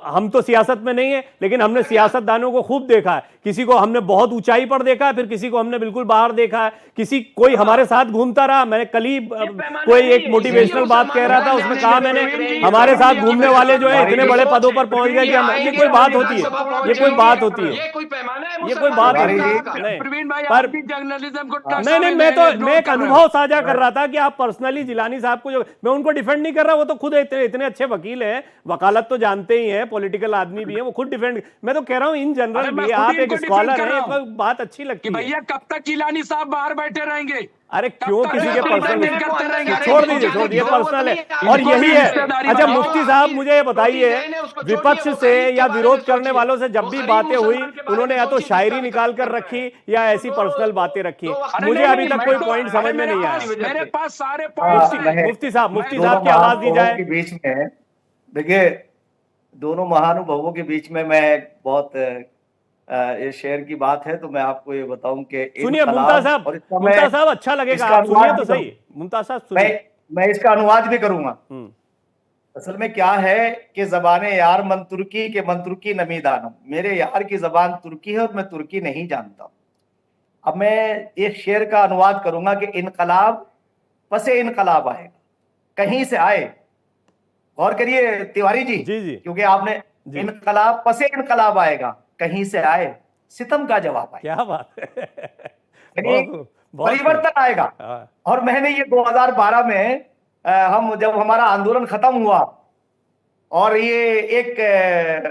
हम तो सियासत में नहीं है, लेकिन हमने सियासतदानों को खूब देखा है। किसी को हमने बहुत ऊंचाई पर देखा है, फिर किसी को हमने बिल्कुल बाहर देखा है। कोई हमारे साथ घूमता रहा। मैंने कल ही कोई एक मोटिवेशनल बात कह रहा था, उसमें कहा मैंने, हमारे साथ घूमने वाले जो है इतने बड़े पदों पर पहुंच गए कि ये कोई बात होती है? ये कोई बात होती है? ये कोई पैमाना है? ये कोई बात मुसलमानों होती का? है? नहीं। प्रवीण भाई, पर आप भी जर्नलिज्म को नहीं, मैं एक अनुभव साझा कर रहा था कि आप पर्सनली जिलानी साहब को, जो मैं उनको डिफेंड नहीं कर रहा, वो तो खुद इतने अच्छे वकील हैं, वकालत तो जानते ही हैं, पॉलिटिकल आदमी भी हैं, वो खुद डिफेंड। मैं तो कह रहा हूं इन जनरल अरे मैं भी खुद आप ही एक इनको स्कॉलर defend कर हैं, रहा हूं। एक बात अच्छी लगती कि है। भैया कब तक जिलानी साहब बाहर बैठे रहेंगे? अरे क्यों तक किसी के आप पर्सनल, defend करते रहेंगे? छोड़ दीजिए, ये पर्सनल है। और इनको यही भी है। रिश्तेदारी अच्छा बताओ। मुफ्ती साहब, मुझे ये बताइए, विपक्ष से या विरोध करने वालों से जब भी बातें हुई, उन्होंने या तो शायरी निकाल कर रखी या ऐसी पर्सनल बातें रखी। अरे मुझे नहीं, अभी तक मैं कोई तो- पॉइंट अरे समझ में मेरे नहीं पास- आया। मेरे पास सारे पॉइंट्स हैं। मुफ्ती साहब दोनों की आवाज दी महानुभावों जाए। के बीच में, देखिए, दोनों महानुभावों के बीच में मैं बहुत ये शेर की बात है, तो मैं आपको ये बताऊं कि सुनिए मुमताज साहब, अच्छा लगेगा, आप सुनिए तो सही। मुमताज साहब सुनिए। मैं इसका अनुवाद भी करूंगा। हम्म। असल में क्या है कि जबाने यार मन तुर्की के मन तुर्की नमी दानम, मेरे यार की जबान तुर्की है और मैं तुर्की नहीं जानता। अब मैं एक शेर का अनुवाद करूंगा कि इनकलाब पसे इनकलाब आएगा, कहीं से आए। गौर करिए तिवारी जी, जी। क्योंकि आपने इनकलाब पसे इनकलाब आएगा, कहीं से आए सितम का जवाब आए। क्या बात है। परिवर्तन आएगा। और मैंने ये 2012 में हम जब हमारा आंदोलन खत्म हुआ और ये एक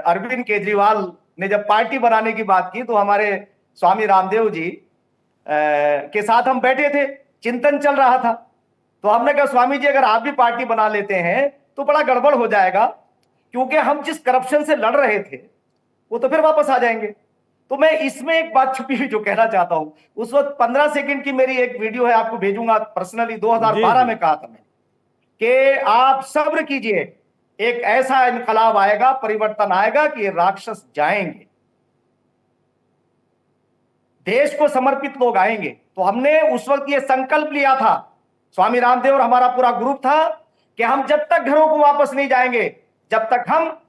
अरविंद केजरीवाल ने जब पार्टी बनाने की बात की, तो हमारे स्वामी रामदेव जी के साथ हम बैठे थे, चिंतन चल रहा था। तो हमने कहा स्वामी जी, अगर आप भी पार्टी बना लेते हैं तो बड़ा गड़बड़ हो जाएगा, क्योंकि हम जिस करप्शन से लड़ रहे थे वो तो फिर वापस आ जाएंगे। तो मैं इसमें एक बात छुपी हुई जो कहना चाहता हूं, उस वक्त 15 सेकंड की मेरी एक वीडियो है, आपको भेजूंगा पर्सनली। 2012 में कहा था मैंने कि आप सब्र कीजिए, एक ऐसा इनकलाब आएगा, परिवर्तन आएगा कि राक्षस जाएंगे, देश को समर्पित लोग आएंगे। तो हमने उस वक्त ये संकल्प लिया था, स्वामी रामदेव और हमारा पूरा ग्रुप था, कि हम जब तक घरों को वापस नहीं जाएंगे, जब तक हम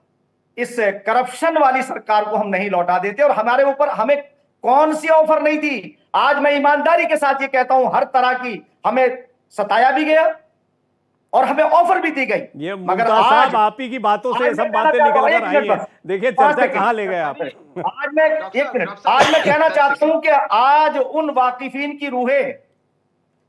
इस करप्शन वाली सरकार को हम नहीं लौटा देते। और हमारे ऊपर हमें कौन सी ऑफर नहीं थी। आज मैं ईमानदारी के साथ ये कहता हूं, हर तरह की हमें सताया भी गया और हमें ऑफर भी दी गई। मगर आज आप ही की बातों से सब बातें निकल कर आई हैं। देखिए चर्चा कहां ले गए आप। आज मैं कहना चाहता हूं कि आज उन वाकिफीन की रूहें,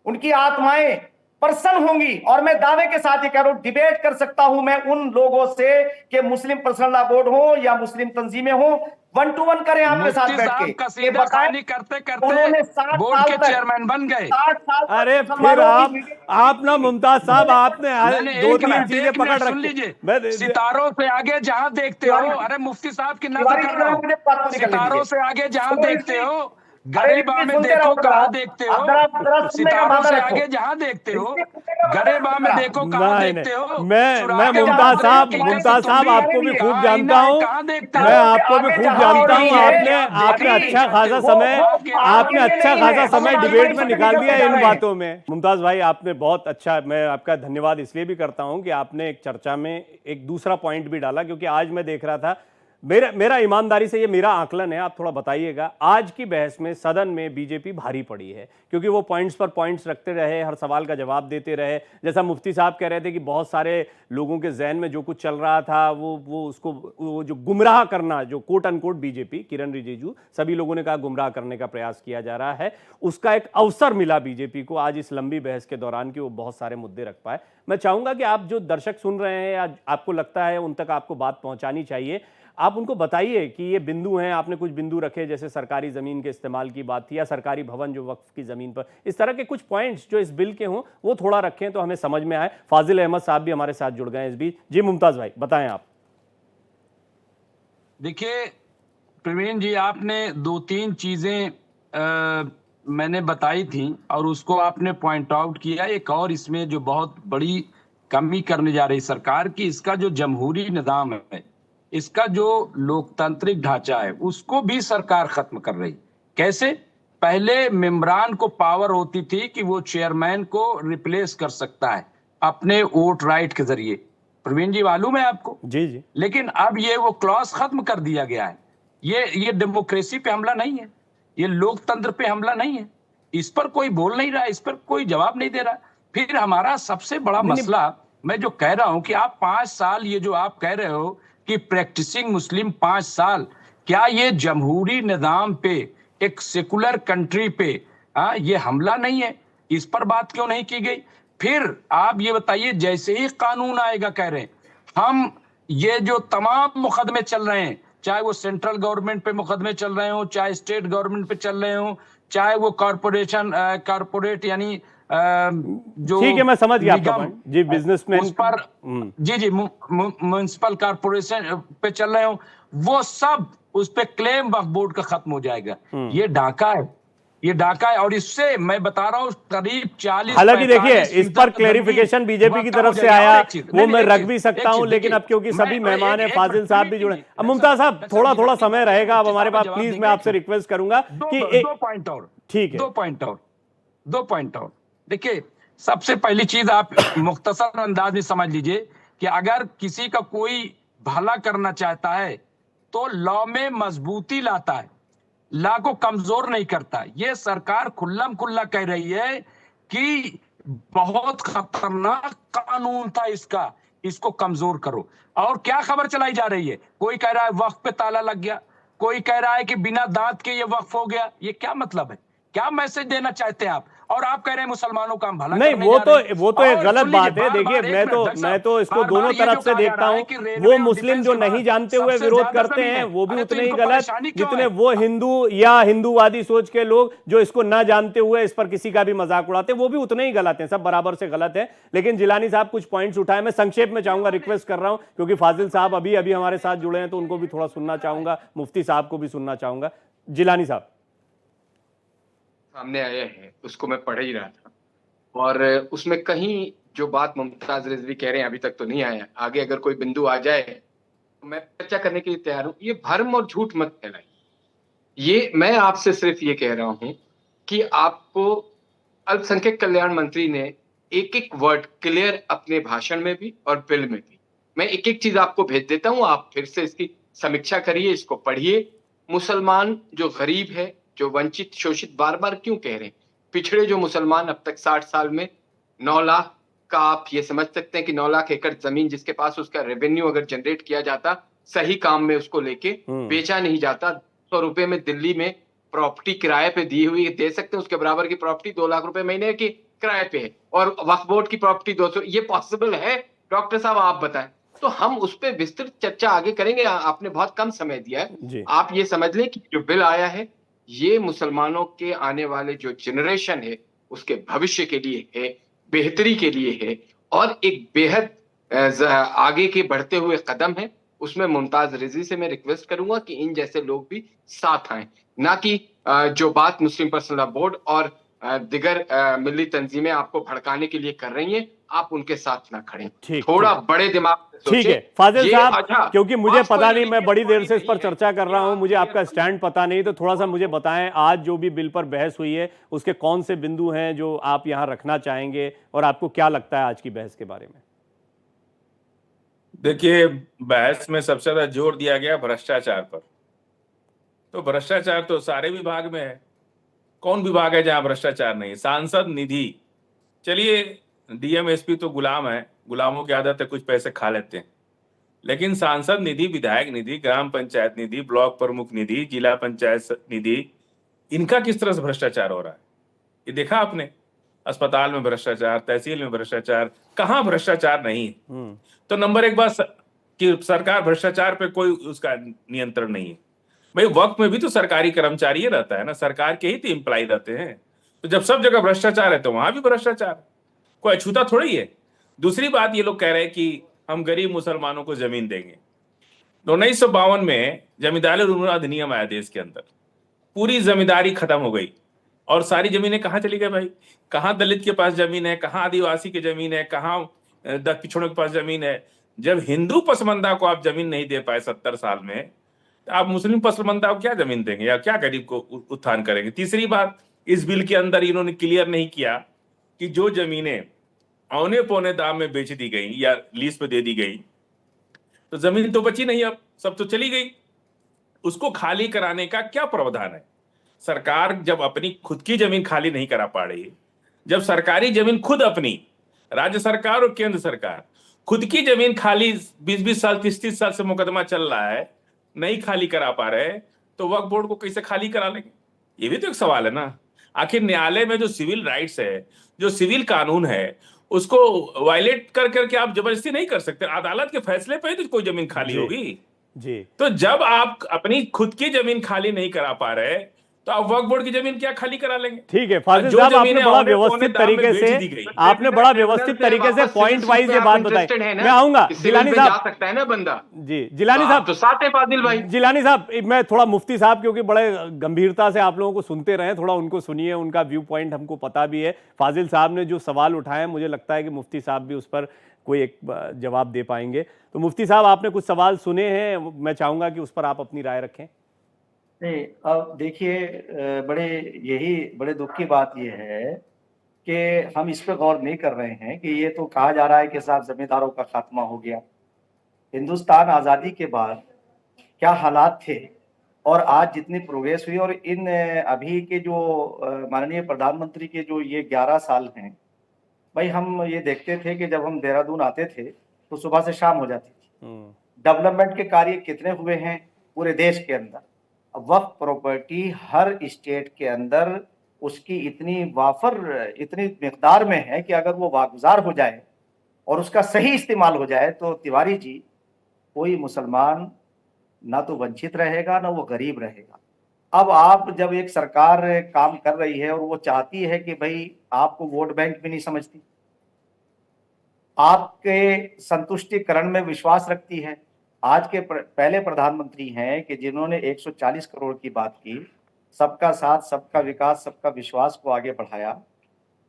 उनकी आत्माएं प्रसन्न होंगी। और मैं दावे के साथ ये कह रहा हूं, डिबेट कर सकता हूं मैं उन लोगों से कि मुस्लिम पर्सनल लॉ बोर्ड हो या मुस्लिम तंजीमें हो, 1 to 1 करें आपके साथ बैठ के। कसीदा खानी करते करते उन्होंने 60 बोर्ड साल के तक चेयरमैन बन गए। 60 साल तक अरे फिर मुसलमानों की आप ना मुमताज साहब, आपने दो तीन चीजें पकड़ सुन रखी। लीजिए, सितारों से आगे जहां देखते हो, अरे मुफ्ती साहब की नजर कर रहा हूं, सितारों से आगे जहां देखते हो, गरेबा में सुनते देखो रहो कहाँ जरा। देखते अब जरा हो, सुनने का सितारों भावना से रखो। आगे जहाँ देखते हो, गरेबा में देखो कहाँ नहीं देखते हो। नहीं, मैं आगे मुमताज बात साहब, रही है, मुमताज तुम साहब भी आपको भी खूब आईना जानता है, हूँ, कहाँ देखते मैं हो? आपको भी आगे खूब जहाँ जानता हो हूँ। रही है, आपने अभी अच्छा खासा वो समय आपके आपने लिए अच्छा नहीं खासा है, समय हम डिबेट राजनीति में से निकाल निकलते दिया जा इन रहे हैं। बातों में। मुमताज भाई, आपने बहुत अच्छा, मैं आपका धन्यवाद इसलिए भी करता हूं कि आपने एक चर्चा में एक दूसरा पॉइंट भी डाला, क्योंकि आज मैं देख रहा था, मेरा ईमानदारी से ये मेरा आकलन है, आप थोड़ा बताइएगा, आज की बहस में सदन में बीजेपी भारी पड़ी है, क्योंकि वो पॉइंट्स पर पॉइंट्स रखते रहे, हर सवाल का जवाब देते रहे। जैसा मुफ्ती साहब कह रहे थे कि बहुत सारे लोगों के जहन में जो कुछ चल रहा था वो उसको, वो जो गुमराह करना, जो कोट अनकोट बीजेपी, किरण रिजिजू, सभी लोगों ने कहा गुमराह करने का प्रयास किया जा रहा है, उसका एक अवसर मिला बीजेपी को आज इस लंबी बहस के दौरान कि वो बहुत सारे मुद्दे रख पाए। मैं चाहूंगा कि आप जो दर्शक सुन रहे हैं या आपको लगता है उन तक आपको बात पहुंचानी चाहिए, आप उनको बताइए कि ये बिंदु हैं, आपने कुछ बिंदु रखे, जैसे सरकारी जमीन के इस्तेमाल की बात थी, या सरकारी भवन जो वक्फ की जमीन पर, इस तरह के कुछ पॉइंट्स जो इस बिल के हों वो थोड़ा रखें तो हमें समझ में आए। फाजिल अहमद साहब भी हमारे साथ जुड़ गए हैं इस बीच। जी मुमताज भाई, बताएं आप। देखिए प्रवीण जी, आपने 2-3 चीजें मैंने बताई थी और उसको आपने पॉइंट आउट किया। एक और इसमें जो बहुत बड़ी कमी करने जा रही सरकार की, इसका जो जमहूरी निजाम है, इसका जो लोकतांत्रिक ढांचा है, उसको भी सरकार खत्म कर रही। कैसे? पहले मेंबरान को पावर होती थी कि वो चेयरमैन को रिप्लेस कर सकता है अपने वोट राइट के जरिए, प्रवीण जी मालूम है आपको? जी जी। लेकिन अब ये वो क्लॉज खत्म कर दिया गया है। ये डेमोक्रेसी पे हमला नहीं है, ये लोकतंत्र पे हमला नहीं है। इस पर कोई बोल नहीं रहा, इस पर कोई जवाब नहीं दे रहा। फिर हमारा सबसे बड़ा मसला, मैं जो कह रहा हूं कि आप 5 साल, ये जो आप कह रहे हो कि प्रैक्टिसिंग मुस्लिम 5 साल, क्या ये जमहूरी निजाम पे, एक सेकुलर कंट्री पे ये हमला नहीं है? इस पर बात क्यों नहीं की गई? फिर आप ये बताइए, जैसे ही कानून आएगा, कह रहे हैं हम, ये जो तमाम मुकदमे चल रहे हैं, चाहे वो सेंट्रल गवर्नमेंट पे मुकदमे चल रहे हो, चाहे स्टेट गवर्नमेंट पे चल रहे हो, चाहे वो कारपोरेट यानी जो, ठीक है, मैं समझ गया आपका पॉइंट जी, बिजनेसमैन उस पर, जी म्युनिसिपल कारपोरेशन पे चल रहे हो, वो सब उस पे क्लेम वक्फ बोर्ड का खत्म हो जाएगा। ये डाका है, ये डाका है। और इससे मैं बता रहा हूँ करीब 40, हालांकि देखिए, इस पर क्लेरिफिकेशन बीजेपी की तरफ से आया, वो मैं रख भी सकता हूं, लेकिन अब क्योंकि सभी मेहमान हैं, फाजिल साहब भी जुड़े। अब मुमताज साहब, थोड़ा समय रहेगा अब हमारे पास, प्लीज मैं आपसे रिक्वेस्ट करूंगा कि 2 पॉइंट और, ठीक है, 2 पॉइंट और। देखिए, सबसे पहली चीज आप मुख्तसर अंदाज में समझ लीजिए कि अगर किसी का कोई भला करना चाहता है तो लॉ में मजबूती लाता है, लॉ को कमजोर नहीं करता। ये सरकार खुल्लम खुल्ला कह रही है कि बहुत खतरनाक कानून था इसका, इसको कमजोर करो। और क्या खबर चलाई जा रही है? कोई कह रहा है वक्फ पे ताला लग गया, कोई कह रहा है कि बिना दांत के ये वक्फ हो गया। ये क्या मतलब है? क्या मैसेज देना चाहते हैं आप? और आप कह रहे हैं मुसलमानों का हम भला नहीं, करने वो जा रहे हैं। तो एक गलत सुन लीजिए, बात है। देखिए, मैं तो इसको दोनों तरफ से देखता हूं। वो मुस्लिम जो नहीं जानते हुए विरोध करते हैं, वो भी उतने ही गलत जितने वो हिंदू या हिंदूवादी सोच के लोग जो इसको ना जानते हुए इस पर किसी का भी मजाक उड़ाते हैं, वो भी उतने ही गलत हैं। सब बराबर से गलत है। लेकिन जिलानी साहब कुछ पॉइंट्स उठाए, मैं संक्षेप में चाहूंगा, रिक्वेस्ट कर रहा हूं, क्योंकि फाजिल साहब अभी हमारे साथ जुड़े हैं, तो उनको भी थोड़ा सुनना चाहूंगा, मुफ्ती साहब को भी सुनना चाहूंगा। जिलानी साहब, सामने आया है, उसको मैं पढ़ ही रहा था, और उसमें कहीं जो बात मुमताज रिजवी कह रहे हैं अभी तक तो नहीं आया। आगे अगर कोई बिंदु आ जाए तो मैं चर्चा करने के लिए तैयार हूं। ये भ्रम और झूठ मत फैलाइए। ये मैं आपसे सिर्फ ये कह रहा हूं कि आपको अल्पसंख्यक कल्याण मंत्री ने एक एक वर्ड क्लियर अपने भाषण में भी और बिल में भी, मैं एक एक चीज आपको भेज देता हूं, आप फिर से इसकी समीक्षा करिए, इसको पढ़िए। मुसलमान जो गरीब है, जो वंचित शोषित, बार बार क्यों कह रहे हैं, पिछड़े जो मुसलमान, अब तक 60 साल में 9 लाख का, आप ये समझ सकते हैं कि 9 लाख एकड़ जमीन जिसके पास, उसका रेवेन्यू अगर जनरेट किया जाता सही काम में, उसको लेके बेचा नहीं जाता, 100 रुपए में दिल्ली में प्रॉपर्टी किराए पे दी हुई दे सकते हैं, उसके बराबर की प्रॉपर्टी 2 लाख रुपए महीने की किराए पे है, और वक्फ बोर्ड की प्रॉपर्टी 200, ये पॉसिबल है? डॉक्टर साहब आप बताएं। तो हम उस पर विस्तृत चर्चा आगे करेंगे, आपने बहुत कम समय दिया है। आप ये समझ लें कि जो बिल आया है, ये मुसलमानों के आने वाले जो जनरेशन है उसके भविष्य के लिए है, बेहतरी के लिए है, और एक बेहद आगे के बढ़ते हुए कदम है। उसमें मुमताज रिजवी से मैं रिक्वेस्ट करूंगा कि इन जैसे लोग भी साथ आए, ना कि जो बात मुस्लिम पर्सनल लॉ बोर्ड और दिगर मिली तंजीमें आपको भड़काने के लिए कर रही हैं, आप उनके साथ ना खड़े। थोड़ा बड़े दिमाग से सोचें। ठीक है फाजिल साहब, अच्छा, क्योंकि मुझे आज पता कोई नहीं, मैं बड़ी देर से इस पर नहीं है चर्चा कर रहा हूं, मुझे आपका स्टैंड पता नहीं, तो थोड़ा सा मुझे बताएं आज जो भी बिल पर बहस हुई है उसके कौन से बिंदु हैं जो आप यहां रखना चाहेंगे और आपको क्या लगता है आज की बहस के बारे में? देखिए, बहस में सबसे ज्यादा जोर दिया गया भ्रष्टाचार पर। तो भ्रष्टाचार तो सारे विभाग में है, कौन विभाग है जहां भ्रष्टाचार नहीं? सांसद निधि, चलिए डीएम एसपी तो गुलाम है, गुलामों की आदत है, कुछ पैसे खा लेते हैं, लेकिन सांसद निधि, विधायक निधि, ग्राम पंचायत निधि, ब्लॉक प्रमुख निधि, जिला पंचायत निधि, इनका किस तरह से भ्रष्टाचार हो रहा है ये देखा आपने? अस्पताल में भ्रष्टाचार, तहसील में भ्रष्टाचार, कहां भ्रष्टाचार नहीं है? तो नंबर एक बात कि सरकार भ्रष्टाचार पे कोई उसका नियंत्रण नहीं है। भाई वक्त में भी तो सरकारी कर्मचारी ही रहता है ना, सरकार के ही तो एम्प्लॉय रहते हैं। तो जब सब जगह भ्रष्टाचार है तो वहां भी भ्रष्टाचार, कोई अछूता थोड़ी है। दूसरी बात, ये लोग कह रहे हैं कि हम गरीब मुसलमानों को जमीन देंगे। 1952 में जमींदारी अधिनियम आया देश के अंदर, पूरी जमींदारी खत्म हो गई और सारी जमीनें कहाँ चली गई भाई? कहाँ दलित के पास जमीन है, कहाँ आदिवासी की जमीन है, कहाँ पिछड़ों के पास जमीन है? जब हिंदू पसमंदा को आप जमीन नहीं दे पाए 70 साल में, तो आप मुस्लिम पसमंदा को क्या जमीन देंगे या क्या गरीब को उत्थान करेंगे? तीसरी बात, इस बिल के अंदर इन्होंने क्लियर नहीं किया कि जो जमीनें औने पौने दाम में बेच दी गई या लीज पे दे दी गई, तो जमीन तो बची नहीं, अब सब तो चली गई। उसको खाली कराने का क्या प्रावधान है? सरकार जब अपनी खुद की जमीन खाली नहीं करा पा रही है, जब सरकारी जमीन खुद अपनी, राज्य सरकार और केंद्र सरकार खुद की जमीन खाली 20-20 साल 30-30 साल से मुकदमा चल रहा है, नहीं खाली करा पा रहे, तो वक्फ बोर्ड को कैसे खाली करा लेंगे? ये भी तो एक सवाल है ना। आखिर न्यायालय में जो सिविल राइट्स है, जो सिविल कानून है, उसको वायलेट कर करके आप जबरदस्ती नहीं कर सकते। अदालत के फैसले पे ही तो कोई जमीन खाली होगी जी। तो जब आप अपनी खुद की जमीन खाली नहीं करा पा रहे, तो आप वक्फ बोर्ड की जमीन क्या खाली करा लेंगे? ठीक है फाजिल साहब, आपने बड़ा व्यवस्थित तरीके से पॉइंट वाइज ये बात बताई। मैं आऊंगा जिलानी साहब, जा सकता है ना बंदा जी जिलानी साहब, तो साथ है फाजिल भाई। जिलानी साहब, मैं थोड़ा मुफ्ती साहब क्योंकि बड़े गंभीरता से आप लोगों को सुनते रहे, थोड़ा उनको सुनिए, उनका व्यू पॉइंट हमको पता भी है। फाजिल साहब ने जो सवाल उठाए, मुझे लगता है कि मुफ्ती साहब भी उस पर कोई एक जवाब दे पाएंगे। तो मुफ्ती साहब, आपने कुछ सवाल सुने हैं, मैं चाहूंगा कि उस पर आप अपनी राय रखें। नहीं, अब देखिए, बड़े दुख की बात यह है कि हम इस पर गौर नहीं कर रहे हैं कि ये तो कहा जा रहा है कि साहब जमींदारों का खात्मा हो गया। हिंदुस्तान आज़ादी के बाद क्या हालात थे और आज जितनी प्रोग्रेस हुई, और इन अभी के जो माननीय प्रधानमंत्री के जो ये 11 साल हैं, भाई हम ये देखते थे कि जब हम देहरादून आते थे तो सुबह से शाम हो जाती थी। डेवलपमेंट के कार्य कितने हुए हैं पूरे देश के अंदर। वक्फ प्रॉपर्टी हर स्टेट के अंदर उसकी इतनी मिकदार में है कि अगर वो वागुजार हो जाए और उसका सही इस्तेमाल हो जाए तो तिवारी जी, कोई मुसलमान ना तो वंचित रहेगा ना वो गरीब रहेगा। अब आप जब एक सरकार काम कर रही है और वो चाहती है कि भाई आपको वोट बैंक भी नहीं समझती, आपके संतुष्टिकरण में विश्वास रखती है। आज के पहले प्रधानमंत्री हैं कि जिन्होंने 140 करोड़ की बात की, सबका साथ, सबका विकास, सबका विश्वास को आगे बढ़ाया।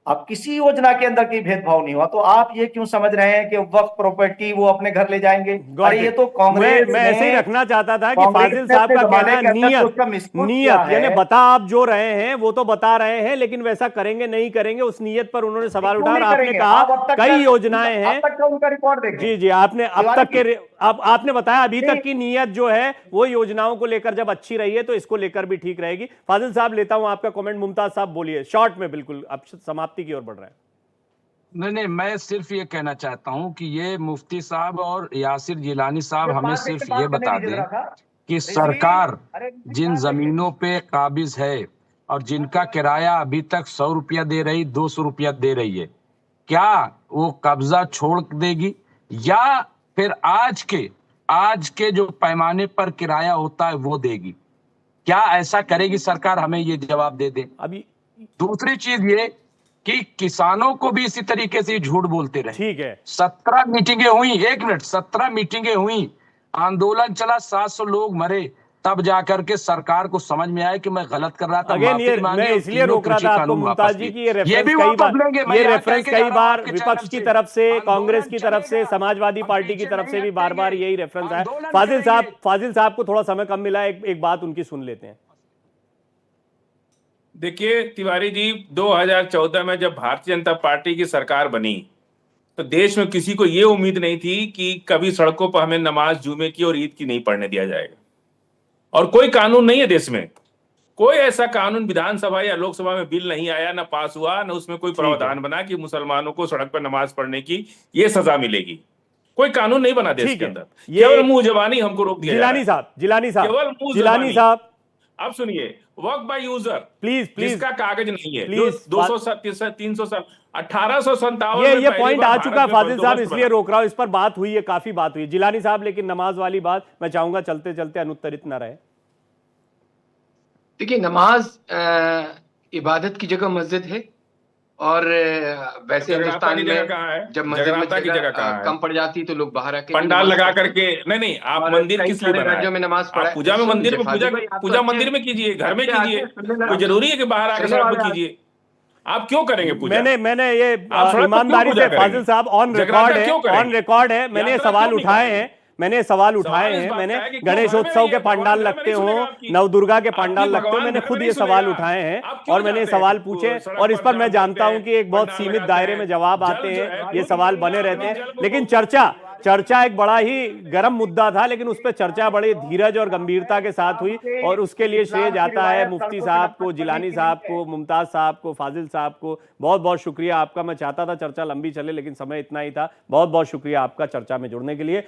अब किसी योजना के अंदर कोई भेदभाव नहीं हुआ, तो आप ये क्यों समझ रहे हैं कि वक्फ प्रॉपर्टी वो अपने घर ले जाएंगे? अरे ये तो कांग्रेस, मैं ऐसे ही रखना चाहता था कि फाजिल साहब का कहना नीयत यानी बता आप जो रहे हैं वो तो बता रहे हैं, लेकिन वैसा करेंगे नहीं करेंगे उस नीयत पर उन्होंने सवाल उठाया। और आपने कहा कई योजनाएं हैं, उनका रिकॉर्ड देखें। जी जी, आपने अब तक के आपने बताया अभी तक की नीयत जो है वो योजनाओं को लेकर जब अच्छी रही है तो इसको लेकर भी ठीक रहेगी। फाजिल साहब, लेता हूं आपका कमेंट। मुमताज साहब बोलिए शॉर्ट में, बिल्कुल अब समाप्ति की ओर बढ़ रहे हैं। नहीं, मैं सिर्फ ये कहना चाहता हूं कि ये मुफ्ती साहब और यासिर जिलानी साहब हमें सिर्फ ये बता दें कि सरकार जिन जमीनों पे काबिज है और जिनका किराया अभी तक 100 रुपया दे रही, 200 रुपया दे रही है, क्या वो कब्जा छोड़ देगी या फिर आज के जो पैमाने पर किराया होता है वो देगी? क्या ऐसा करेगी सरकार? हमें ये जवाब दे दे। अभी दूसरी चीज ये कि किसानों को भी इसी तरीके से झूठ बोलते रहे। ठीक है, 17 मीटिंगें हुई, 1 मिनट, 17 मीटिंगें हुई, आंदोलन चला, 700 लोग मरे, तब जाकर के सरकार को समझ में आया कि मैं गलत कर रहा था। अगेन ये माफी मांगी मैं और इसलिए तीनों रोक रहा कृषि था आपको कानून मुमताज वापस जी लिए। की ये ये रेफरेंस भी कई वापस बार लेंगे। मैं ये यहाँ रेफरेंस कह के कई जा रहा हूं बार आपके विपक्ष चैनल की से। तरफ से, कांग्रेस की आंदोलन तरफ से, चलेगा। समाजवादी हम पार्टी की पीछे तरफ नहीं से भी बार बार हटेंगे। यही रेफरेंस है। आंदोलन फाजिल साहब को थोड़ा समय कम मिला, एक बात उनकी सुन लेते हैं। देखिए तिवारी जी, 2014 में जब भारतीय जनता पार्टी की सरकार बनी तो देश में किसी को यह उम्मीद नहीं थी कि कभी सड़कों पर हमें नमाज जुमे की और ईद की नहीं पढ़ने दिया जाएगा। और कोई कानून नहीं है देश में, कोई ऐसा कानून विधानसभा या लोकसभा में बिल नहीं आया, ना पास हुआ, ना उसमें कोई प्रावधान बना कि मुसलमानों को सड़क पर नमाज पढ़ने की ये सजा मिलेगी। कोई कानून नहीं बना देश के अंदर, केवल मुंह जबानी हमको रोक दिया जा रहा है। केवल मुंह जिलानी जबानी। साहब अब सुनिए, वर्क बाय यूजर प्लीज जिसका कागज नहीं है, प्लीज, जो 1857 ये पॉइंट आ चुका फाजिल साहब, इसलिए रोक रहा हूं। इस पर बात हुई है, काफी बात हुई है जिलानी साहब, लेकिन नमाज वाली बात मैं चाहूंगा चलते चलते अनुत्तरित ना रहे। देखिए, नमाज इबादत की जगह मस्जिद है, और वैसे हिंदुस्तान में जब मस्जिद की जगह कम पड़ जाती तो लोग बाहर आके पंडाल लगा करके, नहीं आप मंदिर किस लिए बनाए? राज्यों में नमाज पढ़ा, पूजा में मंदिर में पूजा मंदिर में कीजिए, घर में कीजिए, कोई जरूरी है कि बाहर आकर सड़क पर कीजिए? आप क्यों करेंगे पूजा? मैंने ये ईमानदारी से फाजिल साहब ऑन रिकॉर्ड है, मैंने ये सवाल उठाए हैं, मैंने गणेशोत्सव के पंडाल लगते हो, नवदुर्गा के पंडाल लगते हो, मैंने खुद ये सवाल उठाए हैं और मैंने ये सवाल पूछे, और इस पर मैं जानता हूं कि एक बहुत सीमित दायरे में जवाब आते हैं, ये सवाल बने रहते हैं। लेकिन चर्चा एक बड़ा ही गर्म मुद्दा था, लेकिन उस पर चर्चा बड़ी धीरज और गंभीरता के साथ हुई, और उसके लिए श्रेय जाता है मुफ्ती साहब को, जिलानी साहब को, मुमताज साहब को, फाजिल साहब को। बहुत बहुत शुक्रिया आपका। मैं चाहता था चर्चा लंबी चले, लेकिन समय इतना ही था। बहुत बहुत शुक्रिया आपका चर्चा में जुड़ने के लिए।